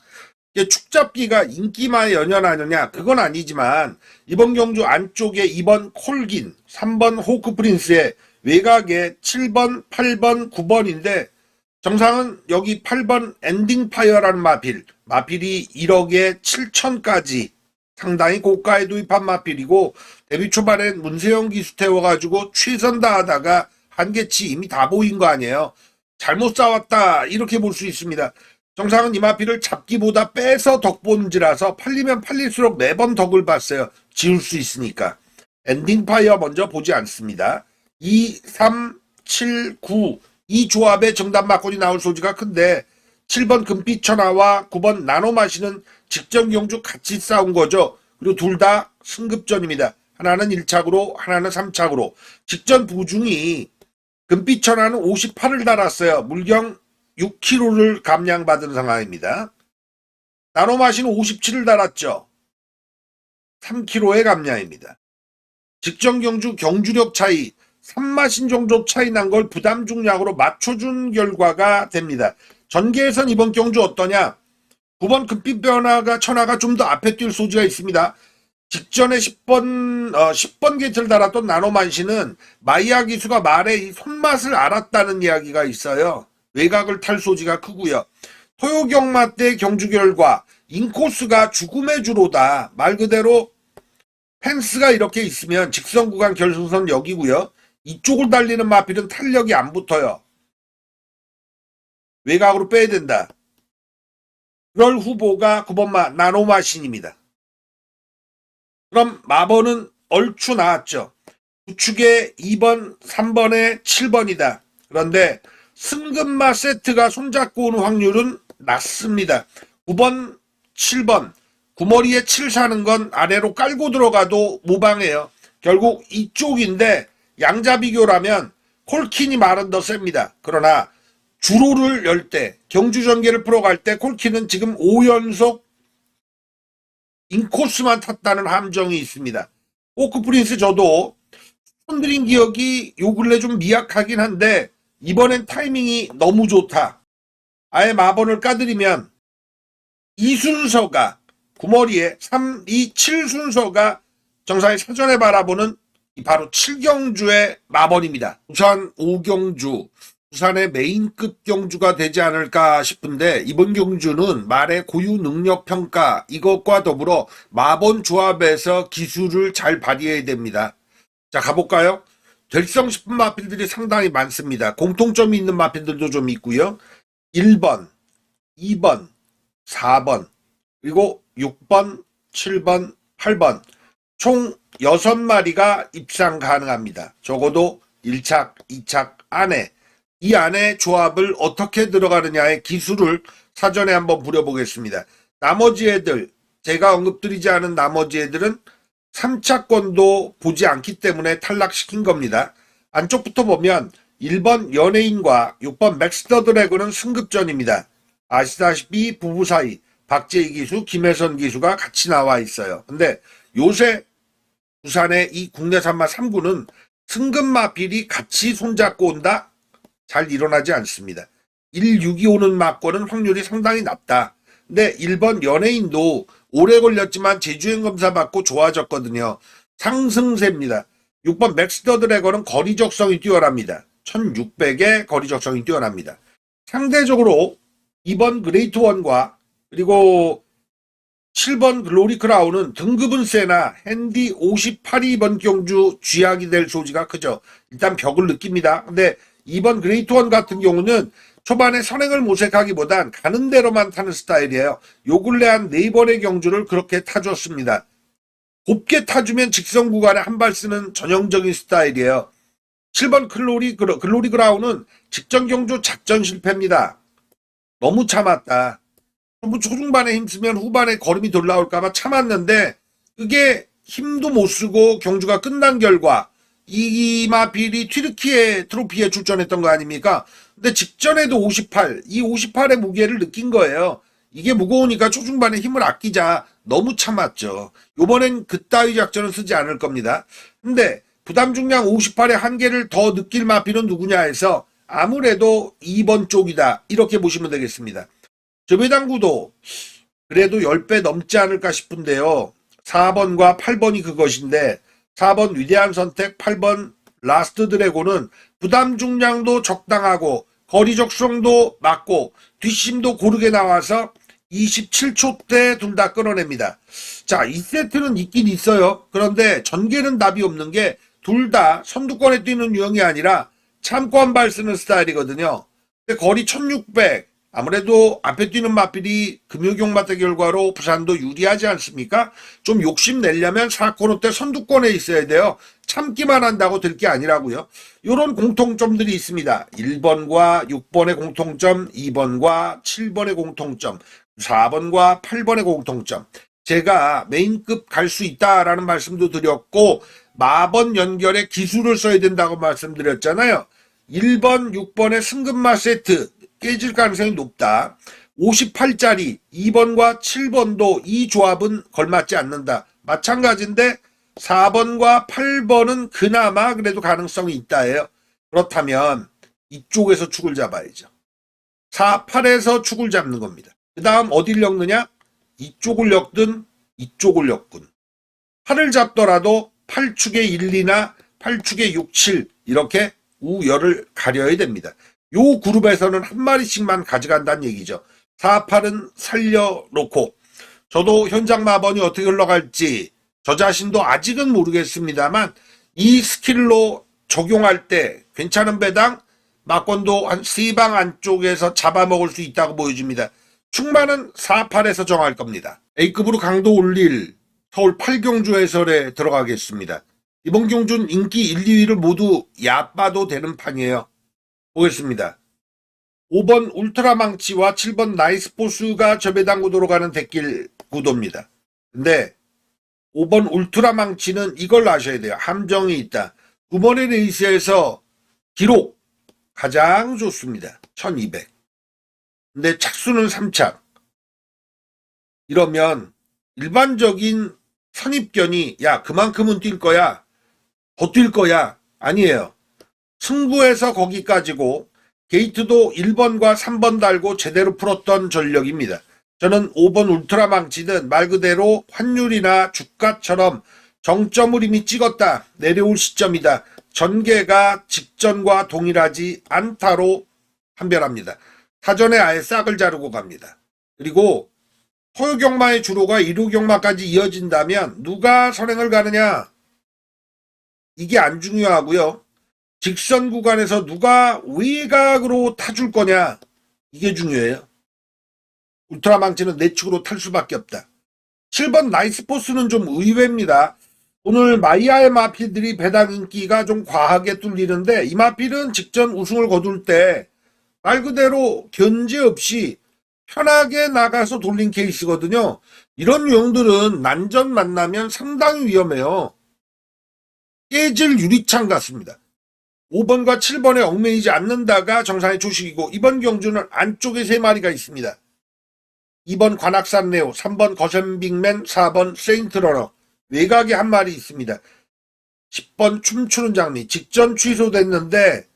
축 잡기가 인기만 연연하느냐 그건 아니지만 이번 경주 안쪽에 2번 콜긴 3번 호크프린스의 외곽에 7번 8번 9번인데 정상은 여기 8번 엔딩파이어라는 마필이 1억에 7천까지 상당히 고가에 도입한 마필이고 데뷔 초반엔 문세영 기수 태워가지고 최선 다하다가 한계치 이미 다 보인 거 아니에요. 잘못 싸웠다 이렇게 볼 수 있습니다. 정상은 이 마필을 잡기보다 빼서 덕본지라서 팔리면 팔릴수록 매번 덕을 봤어요. 지울 수 있으니까. 엔딩파이어 먼저 보지 않습니다. 2, 3, 7, 9 이 조합에 정답 막권이 나올 소지가 큰데 7번 금빛천하와 9번 나노마시는 직전 경주 같이 싸운 거죠. 그리고 둘 다 승급전입니다. 하나는 1착으로 하나는 3착으로. 직전 부중이 금빛천하는 58을 달았어요. 물경 6kg를 감량받은 상황입니다. 나노마시는 57을 달았죠. 3kg의 감량입니다. 직전 경주 경주력 차이 3마신 정도 차이 난 걸 부담 중량으로 맞춰준 결과가 됩니다. 전개에선 이번 경주 어떠냐? 9번 금빛 천하가 좀 더 앞에 뛸 소지가 있습니다. 직전에 10번 게이트를 달았던 나노만시는 마이야 기수가 말에 이 손맛을 알았다는 이야기가 있어요. 외곽을 탈 소지가 크고요. 토요경마 때 경주 결과 인코스가 죽음의 주로다. 말 그대로 펜스가 이렇게 있으면 직선 구간 결승선 여기고요. 이쪽을 달리는 마필은 탄력이 안 붙어요. 외곽으로 빼야 된다. 그럴 후보가 9번 나노마신입니다. 그럼 마번은 얼추 나왔죠. 우측에 2번, 3번에 7번이다. 그런데 승급마 세트가 손잡고 오는 확률은 낮습니다. 9번, 7번. 구머리에 7 사는 건 아래로 깔고 들어가도 무방해요. 결국 이쪽인데 양자 비교라면 콜킨이 말은 더 셉니다. 그러나 주로를 열 때 경주 전개를 풀어갈 때 콜킨은 지금 5연속 인코스만 탔다는 함정이 있습니다. 오크프린스 저도 손들인 기억이 요 근래 좀 미약하긴 한데 이번엔 타이밍이 너무 좋다. 아예 마번을 까드리면 이 순서가 구머리에 3, 2, 7 순서가 정상이 사전에 바라보는 바로 7경주의 마번입니다. 부산 5경주, 부산의 메인급 경주가 되지 않을까 싶은데 이번 경주는 말의 고유 능력 평가 이것과 더불어 마번 조합에서 기술을 잘 발휘해야 됩니다. 자 가볼까요? 될성 싶은 마필들이 상당히 많습니다. 공통점이 있는 마필들도 좀 있고요. 1번, 2번, 4번, 그리고 6번, 7번, 8번 총 6마리가 입상 가능합니다. 적어도 1착, 2착 안에 이 안에 조합을 어떻게 들어가느냐의 기술을 사전에 한번 부려보겠습니다. 나머지 애들, 제가 언급드리지 않은 나머지 애들은 3차권도 보지 않기 때문에 탈락시킨 겁니다. 안쪽부터 보면 1번 연예인과 6번 맥스더 드래곤은 승급전입니다. 아시다시피 부부 사이 박재희 기수, 김혜선 기수가 같이 나와 있어요. 근데 요새 부산의 이 국내 산마 3구는 승급마필이 같이 손잡고 온다? 잘 일어나지 않습니다. 1625는 맞고는 확률이 상당히 낮다. 근데 1번 연예인도 오래 걸렸지만 재주행 검사 받고 좋아졌거든요. 상승세입니다. 6번 맥스더 드래곤은 거리 적성이 뛰어납니다. 1600의 거리 적성이 뛰어납니다. 상대적으로 2번 그레이트 원과 그리고 7번 글로리 크라운은 등급은 세나 핸디 58이 이번 경주 쥐약이 될 소지가 크죠. 일단 벽을 느낍니다. 근데 2번 그레이트 원 같은 경우는 초반에 선행을 모색하기보단 가는 대로만 타는 스타일이에요. 요 근래 한 4번의 경주를 그렇게 타줬습니다. 곱게 타주면 직선 구간에 한 발 쓰는 전형적인 스타일이에요. 7번 글로리 그라운은 직전 경주 작전 실패입니다. 너무 참았다. 초중반에 힘쓰면 후반에 걸음이 덜 나올까봐 참았는데 그게 힘도 못 쓰고 경주가 끝난 결과 이마필이 튀르키예 트로피에 출전했던 거 아닙니까? 근데 직전에도 58, 이 58의 무게를 느낀 거예요. 이게 무거우니까 초중반에 힘을 아끼자. 너무 참았죠. 요번엔 그따위 작전을 쓰지 않을 겁니다. 근데 부담 중량 58의 한계를 더 느낄 마필은 누구냐 해서 아무래도 2번 쪽이다. 이렇게 보시면 되겠습니다. 저배당구도 그래도 10배 넘지 않을까 싶은데요. 4번과 8번이 그것인데 4번 위대한 선택, 8번 라스트 드래곤은 부담 중량도 적당하고 거리 적성도 맞고 뒷심도 고르게 나와서 27초 대 둘 다 끌어냅니다. 자, 이 세트는 있긴 있어요. 그런데 전개는 답이 없는 게 둘 다 선두권에 뛰는 유형이 아니라 참고 한 발 쓰는 스타일이거든요. 근데 거리 1600, 아무래도 앞에 뛰는 마필이 금요경마대 결과로 부산도 유리하지 않습니까? 좀 욕심내려면 4코너 때 선두권에 있어야 돼요. 참기만 한다고 될 게 아니라고요. 이런 공통점들이 있습니다. 1번과 6번의 공통점, 2번과 7번의 공통점, 4번과 8번의 공통점. 제가 메인급 갈 수 있다라는 말씀도 드렸고 마번 연결에 기술을 써야 된다고 말씀드렸잖아요. 1번, 6번의 승급마 세트 깨질 가능성이 높다. 58짜리 2번과 7번도 이 조합은 걸맞지 않는다. 마찬가지인데 4번과 8번은 그나마 그래도 가능성이 있다예요. 그렇다면 이쪽에서 축을 잡아야죠. 4, 8에서 축을 잡는 겁니다. 그 다음 어딜 엮느냐? 이쪽을 엮든 이쪽을 엮든 8을 잡더라도 8축의 1, 2나 8축의 6, 7 이렇게 우열을 가려야 됩니다. 요 그룹에서는 한 마리씩만 가져간다는 얘기죠. 4, 8은 살려놓고 저도 현장 마번이 어떻게 흘러갈지 저 자신도 아직은 모르겠습니다만 이 스킬로 적용할 때 괜찮은 배당 막권도 한 3방 안쪽에서 잡아먹을 수 있다고 보여집니다. 충만은 4, 8에서 정할 겁니다. A급으로 강도 올릴 서울 8경주 해설에 들어가겠습니다. 이번 경주는 인기 1, 2위를 모두 얕봐도 되는 판이에요. 보겠습니다. 5번 울트라망치와 7번 나이스포스가 저배당 구도로 가는 대길 구도입니다. 근데 5번 울트라망치는 이걸 아셔야 돼요. 함정이 있다. 9번의 레이스에서 기록 가장 좋습니다. 1200. 근데 착수는 3착. 이러면 일반적인 선입견이 야 그만큼은 뛸 거야. 더 뛸 거야. 아니에요. 승부에서 거기까지고 게이트도 1번과 3번 달고 제대로 풀었던 전력입니다. 저는 5번 울트라망치는 말 그대로 환율이나 주가처럼 정점을 이미 찍었다. 내려올 시점이다. 전개가 직전과 동일하지 않다로 판별합니다. 사전에 아예 싹을 자르고 갑니다. 그리고 토요경마의 주로가 일요경마까지 이어진다면 누가 선행을 가느냐? 이게 안 중요하고요. 직선 구간에서 누가 외곽으로 타줄 거냐? 이게 중요해요. 울트라망치는 내측으로 탈 수밖에 없다. 7번 나이스포스는 좀 의외입니다. 오늘 마이야의 마필들이 배당 인기가 좀 과하게 뚫리는데 이 마필은 직전 우승을 거둘 때 말 그대로 견제 없이 편하게 나가서 돌린 케이스거든요. 이런 유형들은 난전 만나면 상당히 위험해요. 깨질 유리창 같습니다. 5번과 7번에 얽매이지 않는다가 정상의 조식이고 이번 경주는 안쪽에 3마리가 있습니다. 2번 관악산 네오, 3번 거센 빅맨, 4번 세인트러너, 외곽에 1마리 있습니다. 10번 춤추는 장미 직전 취소됐는데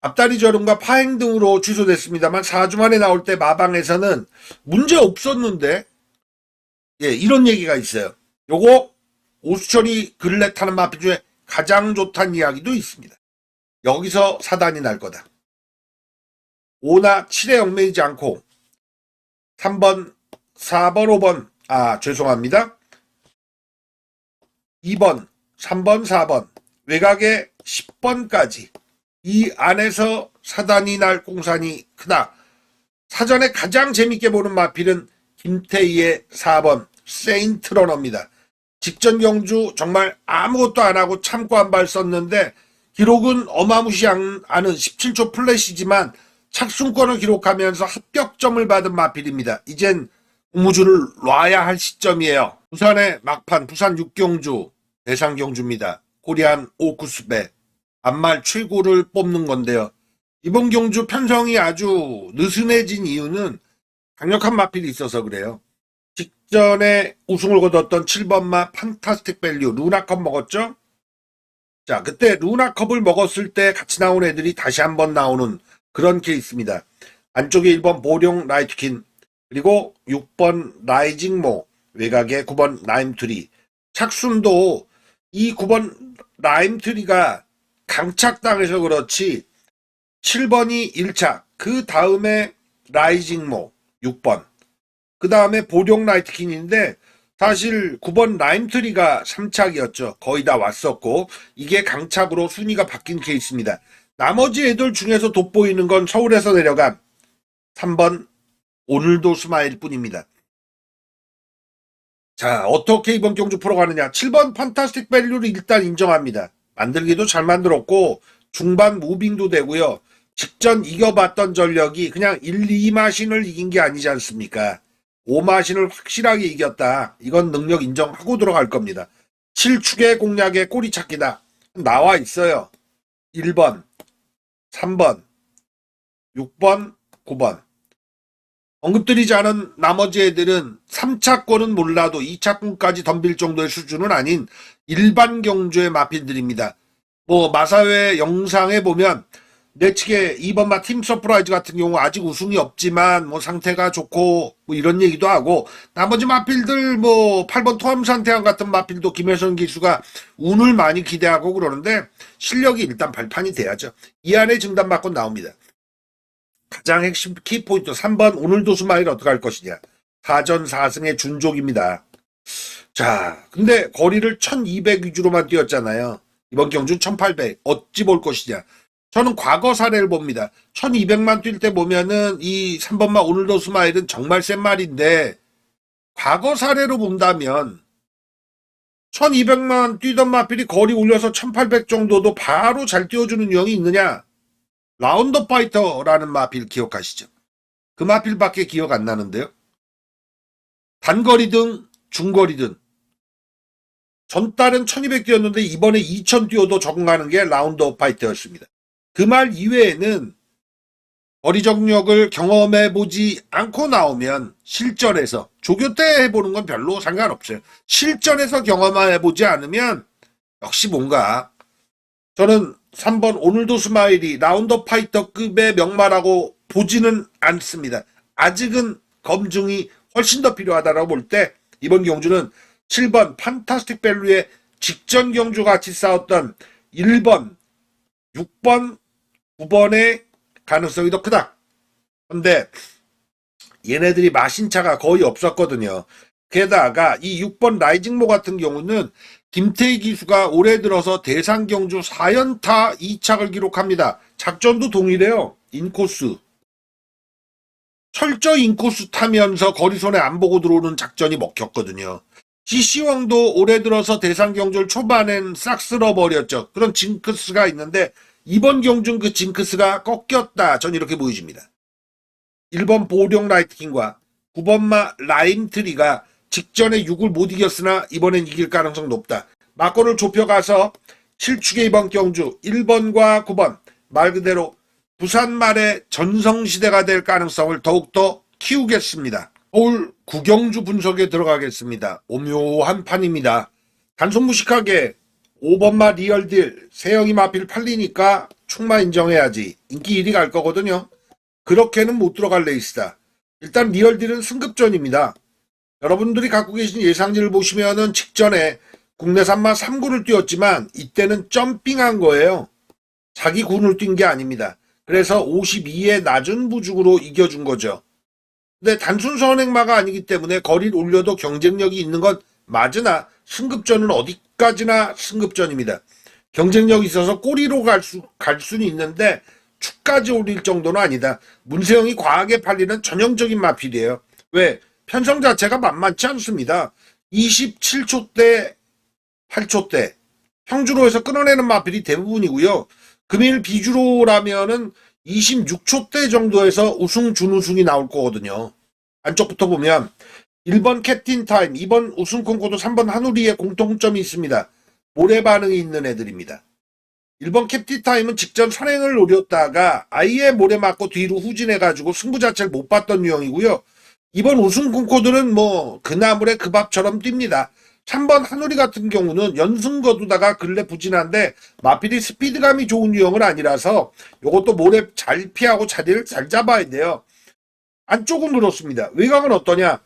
앞다리 저름과 파행 등으로 취소됐습니다만 4주 만에 나올 때 마방에서는 문제 없었는데 이런 얘기가 있어요. 요거 오수철이 근래 타는 마필 중에 가장 좋다는 이야기도 있습니다. 여기서 사단이 날 거다. 5나 7에 얽매이지 않고 3번, 4번, 5번 죄송합니다. 2번, 3번, 4번 외곽에 10번까지 이 안에서 사단이 날 공산이 크다. 사전에 가장 재밌게 보는 마필은 김태희의 4번 세인트러너입니다. 직전 경주 정말 아무것도 안 하고 참고 한 발 썼는데 기록은 어마무시 않은 17초 플래시지만 착순권을 기록하면서 합격점을 받은 마필입니다. 이젠 고무줄을 놔야 할 시점이에요. 부산의 막판 부산 6경주 대상 경주입니다. 코리안 오쿠스배 앞말 최고를 뽑는 건데요. 이번 경주 편성이 아주 느슨해진 이유는 강력한 마필이 있어서 그래요. 직전에 우승을 거뒀던 7번마 판타스틱 밸류 루나컵 먹었죠? 자, 그때 루나컵을 먹었을 때 같이 나온 애들이 다시 한번 나오는 그런 케이스입니다. 안쪽에 1번 보령 라이트킨, 그리고 6번 라이징모, 외곽에 9번 라임트리. 착순도 이 9번 라임트리가 강착당해서 그렇지 7번이 1착, 그 다음에 라이징모 6번, 그 다음에 보령 라이트킨인데 사실 9번 라임트리가 3착이었죠. 거의 다 왔었고 이게 강착으로 순위가 바뀐 케이스입니다. 나머지 애들 중에서 돋보이는 건 서울에서 내려간 3번 오늘도 스마일 뿐입니다. 자, 어떻게 이번 경주 풀어가느냐. 7번 판타스틱 밸류를 일단 인정합니다. 만들기도 잘 만들었고 중반 무빙도 되고요. 직전 이겨봤던 전력이 그냥 1, 2마신을 이긴 게 아니지 않습니까? 5마신을 확실하게 이겼다. 이건 능력 인정하고 들어갈 겁니다. 7축의 공략의 꼬리 찾기다. 나와 있어요. 1번, 3번, 6번, 9번. 언급드리지 않은 나머지 애들은 3차권은 몰라도 2차권까지 덤빌 정도의 수준은 아닌 일반 경주의 마필들입니다. 뭐 마사회 영상에 보면 내측에 2번마 팀 서프라이즈 같은 경우 아직 우승이 없지만 뭐 상태가 좋고 뭐 이런 얘기도 하고 나머지 마필들 뭐 8번 토암산태양 같은 마필도 김혜선 기수가 운을 많이 기대하고 그러는데 실력이 일단 발판이 돼야죠. 이 안에 증단받고 나옵니다. 가장 핵심 키포인트 3번 오늘도 스마일 어떻게 할 것이냐. 4전 4승의 준족입니다. 자, 근데 거리를 1200 위주로만 뛰었잖아요. 이번 경주는 1800 어찌 볼 것이냐. 저는 과거 사례를 봅니다. 1200만 뛸 때 보면은 이 3번마 오늘도 스마일은 정말 센 말인데 과거 사례로 본다면 1200만 뛰던 마필이 거리 올려서 1800 정도도 바로 잘 뛰어주는 유형이 있느냐. 라운더 파이터라는 마필 기억하시죠? 그 마필밖에 기억 안 나는데요. 단거리든 중거리든 전달은 1200 뛰었는데 이번에 2000 뛰어도 적응하는 게 라운더 파이터였습니다. 그 말 이외에는 거리 정력을 경험해보지 않고 나오면 실전에서 조교 때 해보는 건 별로 상관없어요. 실전에서 경험해보지 않으면 역시 뭔가 저는 3번 오늘도 스마일이 라운더 파이터급의 명마라고 보지는 않습니다. 아직은 검증이 훨씬 더 필요하다고 볼 때 이번 경주는 7번 판타스틱 밸류의 직전 경주 같이 싸웠던 1번, 6번, 9번의 가능성이 더 크다. 근데 얘네들이 마신차가 거의 없었거든요. 게다가 이 6번 라이징모 같은 경우는 김태희 기수가 올해 들어서 대상 경주 4연타 2착을 기록합니다. 작전도 동일해요. 인코스. 철저 인코스 타면서 거리 손에 안 보고 들어오는 작전이 먹혔거든요. CC왕도 올해 들어서 대상 경주를 초반엔 싹 쓸어버렸죠. 그런 징크스가 있는데 이번 경주는 그 징크스가 꺾였다. 전 이렇게 보여집니다. 1번 보령 라이트킹과 9번마 라임트리가 직전에 6을 못 이겼으나 이번엔 이길 가능성 높다. 막권을 좁혀가서 실축의 이번 경주 1번과 9번 말 그대로 부산말의 전성시대가 될 가능성을 더욱더 키우겠습니다. 서울 구경주 분석에 들어가겠습니다. 오묘한 판입니다. 단순무식하게 5번마 리얼딜 세영이 마필 팔리니까 충마 인정해야지. 인기 1위 갈 거거든요. 그렇게는 못 들어갈 레이스다. 일단 리얼딜은 승급전입니다. 여러분들이 갖고 계신 예상지를 보시면은 직전에 국내산마 3군을 뛰었지만 이때는 점핑한 거예요. 자기 군을 뛴 게 아닙니다. 그래서 52의 낮은 부죽으로 이겨준 거죠. 근데 단순 선행마가 아니기 때문에 거리를 올려도 경쟁력이 있는 건 맞으나 승급전은 어디까지나 승급전입니다. 경쟁력이 있어서 꼬리로 갈 수는 있는데 축까지 올릴 정도는 아니다. 문세영이 과하게 팔리는 전형적인 마필이에요. 왜? 편성 자체가 만만치 않습니다. 27초대, 8초대 평주로에서 끊어내는 마필이 대부분이고요. 금일 비주로라면은 26초대 정도에서 우승, 준우승이 나올 거거든요. 안쪽부터 보면 1번 캡틴 타임, 2번 우승 콩코드, 3번 한우리의 공통점이 있습니다. 모래 반응이 있는 애들입니다. 1번 캡틴 타임은 직전 선행을 노렸다가 아예 모래 맞고 뒤로 후진해가지고 승부 자체를 못 봤던 유형이고요. 2번 우승 콩코드는 뭐 그나물의 그 밥처럼 뜁니다. 3번 한우리 같은 경우는 연승 거두다가 근래 부진한데 마필이 스피드감이 좋은 유형은 아니라서 이것도 모래 잘 피하고 자리를 잘 잡아야 돼요. 안쪽은 그렇습니다. 외곽은 어떠냐?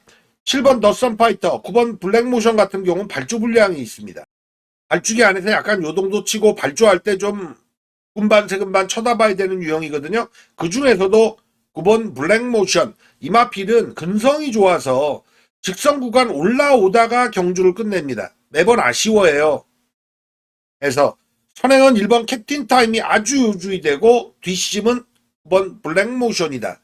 7번 더선 파이터, 9번 블랙모션 같은 경우는 발주 불량이 있습니다. 발주기 안에서 약간 요동도 치고 발주할 때 좀 금반 세금반 쳐다봐야 되는 유형이거든요. 그 중에서도 9번 블랙모션, 이 마필은 근성이 좋아서 직선 구간 올라오다가 경주를 끝냅니다. 매번 아쉬워해요. 그래서 선행은 1번 캡틴 타임이 아주 요주이 되고 뒷심은 9번 블랙모션이다.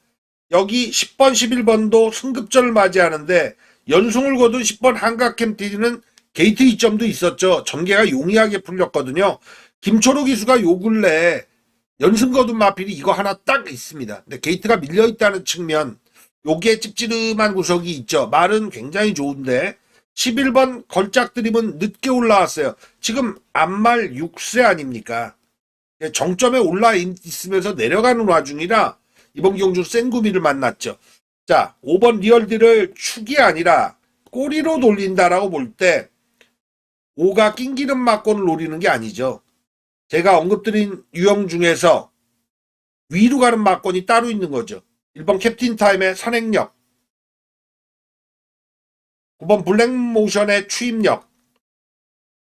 여기 10번, 11번도 승급전을 맞이하는데 연승을 거둔 10번 한각 캡틴은 게이트 이점도 있었죠. 전개가 용이하게 풀렸거든요. 김초로 기수가 요 근래 연승 거둔 마필이 이거 하나 딱 있습니다. 근데 게이트가 밀려있다는 측면 요게 찝찝한 구석이 있죠. 말은 굉장히 좋은데 11번 걸작 드림은 늦게 올라왔어요. 지금 앞말 6세 아닙니까? 정점에 올라 있으면서 내려가는 와중이라 이번 경주 생구미를 만났죠. 자, 5번 리얼딜을 축이 아니라 꼬리로 돌린다라고 볼 때 5가 낑기는 막권을 노리는 게 아니죠. 제가 언급드린 유형 중에서 위로 가는 막권이 따로 있는 거죠. 1번 캡틴 타임의 선행력, 9번 블랙모션의 추임력,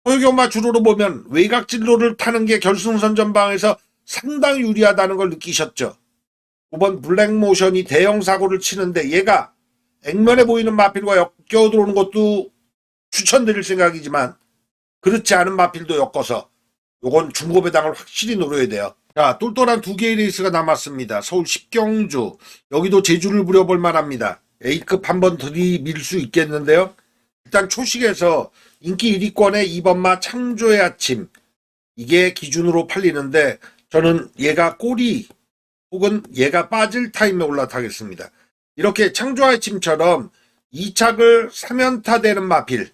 소유경마 주로로 보면 외곽 진로를 타는 게 결승선 전방에서 상당히 유리하다는 걸 느끼셨죠. 9번 블랙모션이 대형 사고를 치는데 얘가 액면에 보이는 마필과 엮여 들어오는 것도 추천드릴 생각이지만 그렇지 않은 마필도 엮어서 요건 중고배당을 확실히 노려야 돼요. 자, 똘똘한 두 개의 레이스가 남았습니다. 서울 10경주. 여기도 재주를 부려볼 만합니다. A급 한번 들이밀 수 있겠는데요. 일단 초식에서 인기 1위권의 2번마 창조의 아침. 이게 기준으로 팔리는데 저는 얘가 꼬리 혹은 얘가 빠질 타임에 올라타겠습니다. 이렇게 창조의 아침처럼 2착을 3연타 되는 마필.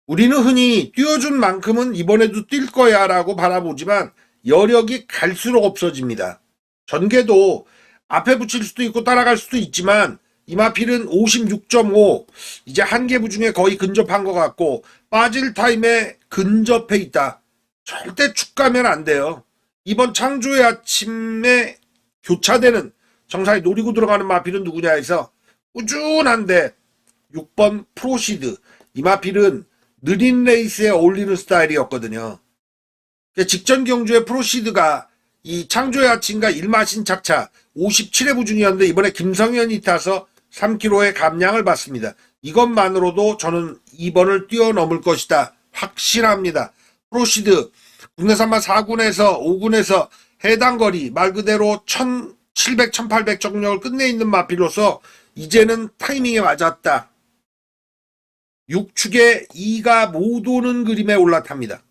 우리는 흔히 뛰어준 만큼은 이번에도 뛸 거야 라고 바라보지만 여력이 갈수록 없어집니다. 전개도 앞에 붙일 수도 있고 따라갈 수도 있지만 이 마필은 56.5 이제 한계부 중에 거의 근접한 것 같고 빠질 타임에 근접해 있다. 절대 축 가면 안 돼요. 이번 창조의 아침에 교차되는 정상에 노리고 들어가는 마필은 누구냐 해서 꾸준한데 6번 프로시드. 이 마필은 느린 레이스에 어울리는 스타일이었거든요. 직전 경주의 프로시드가 이 창조의 아침과 일마신 착차 57회 부중이었는데 이번에 김성현이 타서 3km의 감량을 받습니다. 이것만으로도 저는 2번을 뛰어넘을 것이다. 확실합니다. 프로시드 국내산마 4군에서 5군에서 해당 거리 말 그대로 1700, 1800 정력을 끝내 있는 마필로서 이제는 타이밍에 맞았다. 6축에 2가 못 오는 그림에 올라탑니다.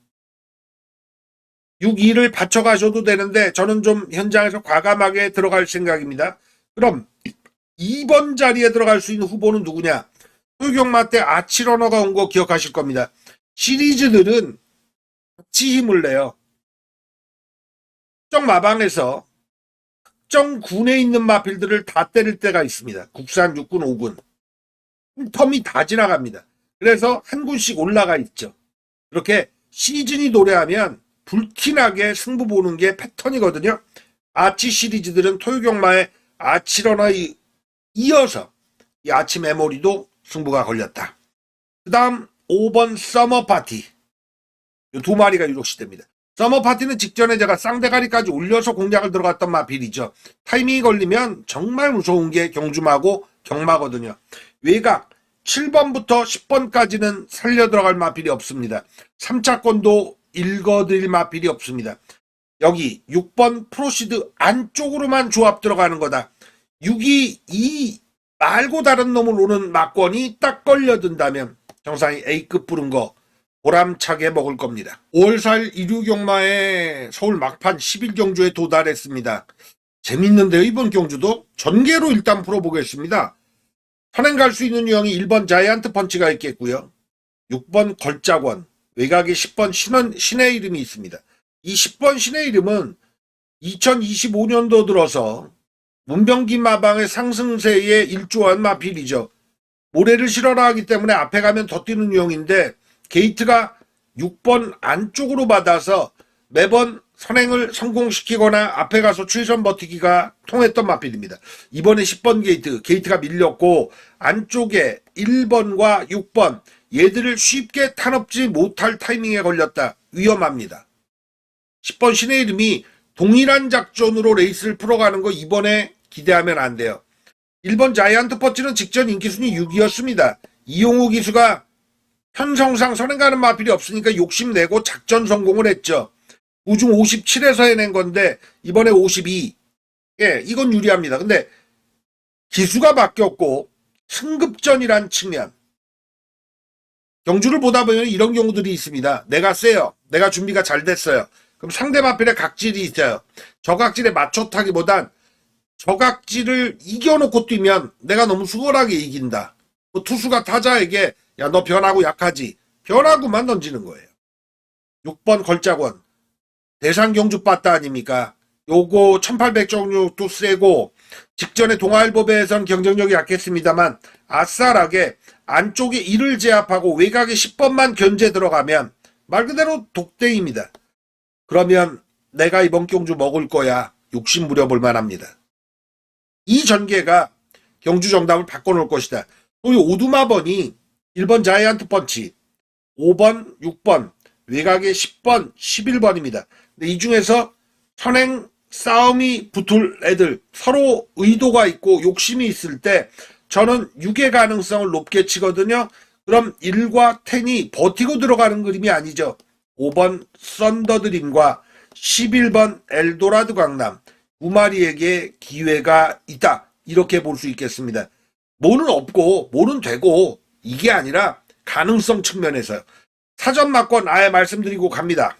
6, 2를 받쳐가셔도 되는데 저는 좀 현장에서 과감하게 들어갈 생각입니다. 그럼 2번 자리에 들어갈 수 있는 후보는 누구냐? 토요경마 때 아치러너가 온 거 기억하실 겁니다. 시리즈들은 같이 힘을 내요. 특정 마방에서 특정 군에 있는 마필들을 다 때릴 때가 있습니다. 국산, 육군, 5군. 텀이 다 지나갑니다. 그래서 한 군씩 올라가 있죠. 이렇게 시즌이 노래하면 불티나게 승부 보는 게 패턴이거든요. 아치 시리즈들은 토요경마에 아치러너에 이어서 이 아치 메모리도 승부가 걸렸다. 그 다음 5번 서머 파티. 이 두 마리가 유독 시대입니다. 서머 파티는 직전에 제가 쌍대가리까지 올려서 공략을 들어갔던 마필이죠. 타이밍이 걸리면 정말 무서운 게 경주마고 경마거든요. 외곽 7번부터 10번까지는 살려 들어갈 마필이 없습니다. 3차권도 읽어드릴 마필이 없습니다. 여기 6번 프로시드 안쪽으로만 조합 들어가는 거다. 6이 2 말고 다른 놈을 오는 막권이 딱 걸려든다면 정상이 A급 부른 거 보람차게 먹을 겁니다. 5월 4일 일요경마에 서울 막판 10일 경주에 도달했습니다. 재밌는데요. 이번 경주도 전개로 일단 풀어보겠습니다. 선행 갈 수 있는 유형이 1번 자이언트 펀치가 있겠고요. 6번 걸작원, 외곽에 10번 신의 이름이 있습니다. 이 10번 신의 이름은 2025년도 들어서 문병기 마방의 상승세에 일조한 마필이죠. 모래를 실어라 하기 때문에 앞에 가면 더 뛰는 유형인데 게이트가 6번 안쪽으로 받아서 매번 선행을 성공시키거나 앞에 가서 최선 버티기가 통했던 마필입니다. 이번에 10번 게이트가 밀렸고 안쪽에 1번과 6번 얘들을 쉽게 탄업지 못할 타이밍에 걸렸다. 위험합니다. 10번 신의 이름이 동일한 작전으로 레이스를 풀어가는 거 이번에 기대하면 안 돼요. 1번 자이언트 펀치는 직전 인기순위 6위였습니다. 이용우 기수가 편성상 선행 가는 마필이 없으니까 욕심내고 작전 성공을 했죠. 우중 57에서 해낸 건데 이번에 52. 예, 이건 유리합니다. 근데 기수가 바뀌었고 승급전이란 측면. 경주를 보다 보면 이런 경우들이 있습니다. 내가 세요. 내가 준비가 잘 됐어요. 그럼 상대 마필에 각질이 있어요. 저 각질에 맞춰 타기보단 저 각질을 이겨놓고 뛰면 내가 너무 수월하게 이긴다. 투수가 타자에게 야, 너 변하고 약하지. 변하고만 던지는 거예요. 6번 걸작원. 대상 경주 빠따 아닙니까? 요거 1800정류도 세고 직전에 동아일보배에선 경쟁력이 약했습니다만 아싸하게 안쪽에 1을 제압하고 외곽에 10번만 견제 들어가면 말 그대로 독대입니다. 그러면 내가 이번 경주 먹을 거야. 욕심 부려볼 만합니다. 이 전개가 경주 정답을 바꿔놓을 것이다. 또 이 오두마번이 1번 자이언트 펀치, 5번, 6번, 외곽에 10번, 11번입니다. 근데 이 중에서 선행 싸움이 붙을 애들, 서로 의도가 있고 욕심이 있을 때 저는 6의 가능성을 높게 치거든요. 그럼 1과 10이 버티고 들어가는 그림이 아니죠. 5번 썬더드림과 11번 엘도라드 강남 두 마리에게 기회가 있다. 이렇게 볼 수 있겠습니다. 뭐는 없고 뭐는 되고 이게 아니라 가능성 측면에서요. 사전 막권 아예 말씀드리고 갑니다.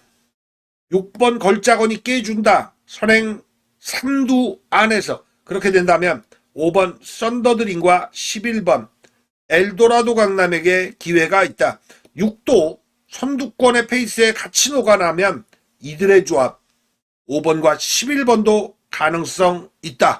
6번 걸작원이 깨준다. 선행 3두 안에서 그렇게 된다면 5번 썬더드림과 11번 엘도라도 강남에게 기회가 있다. 6도 선두권의 페이스에 같이 녹아나면 이들의 조합 5번과 11번도 가능성 있다.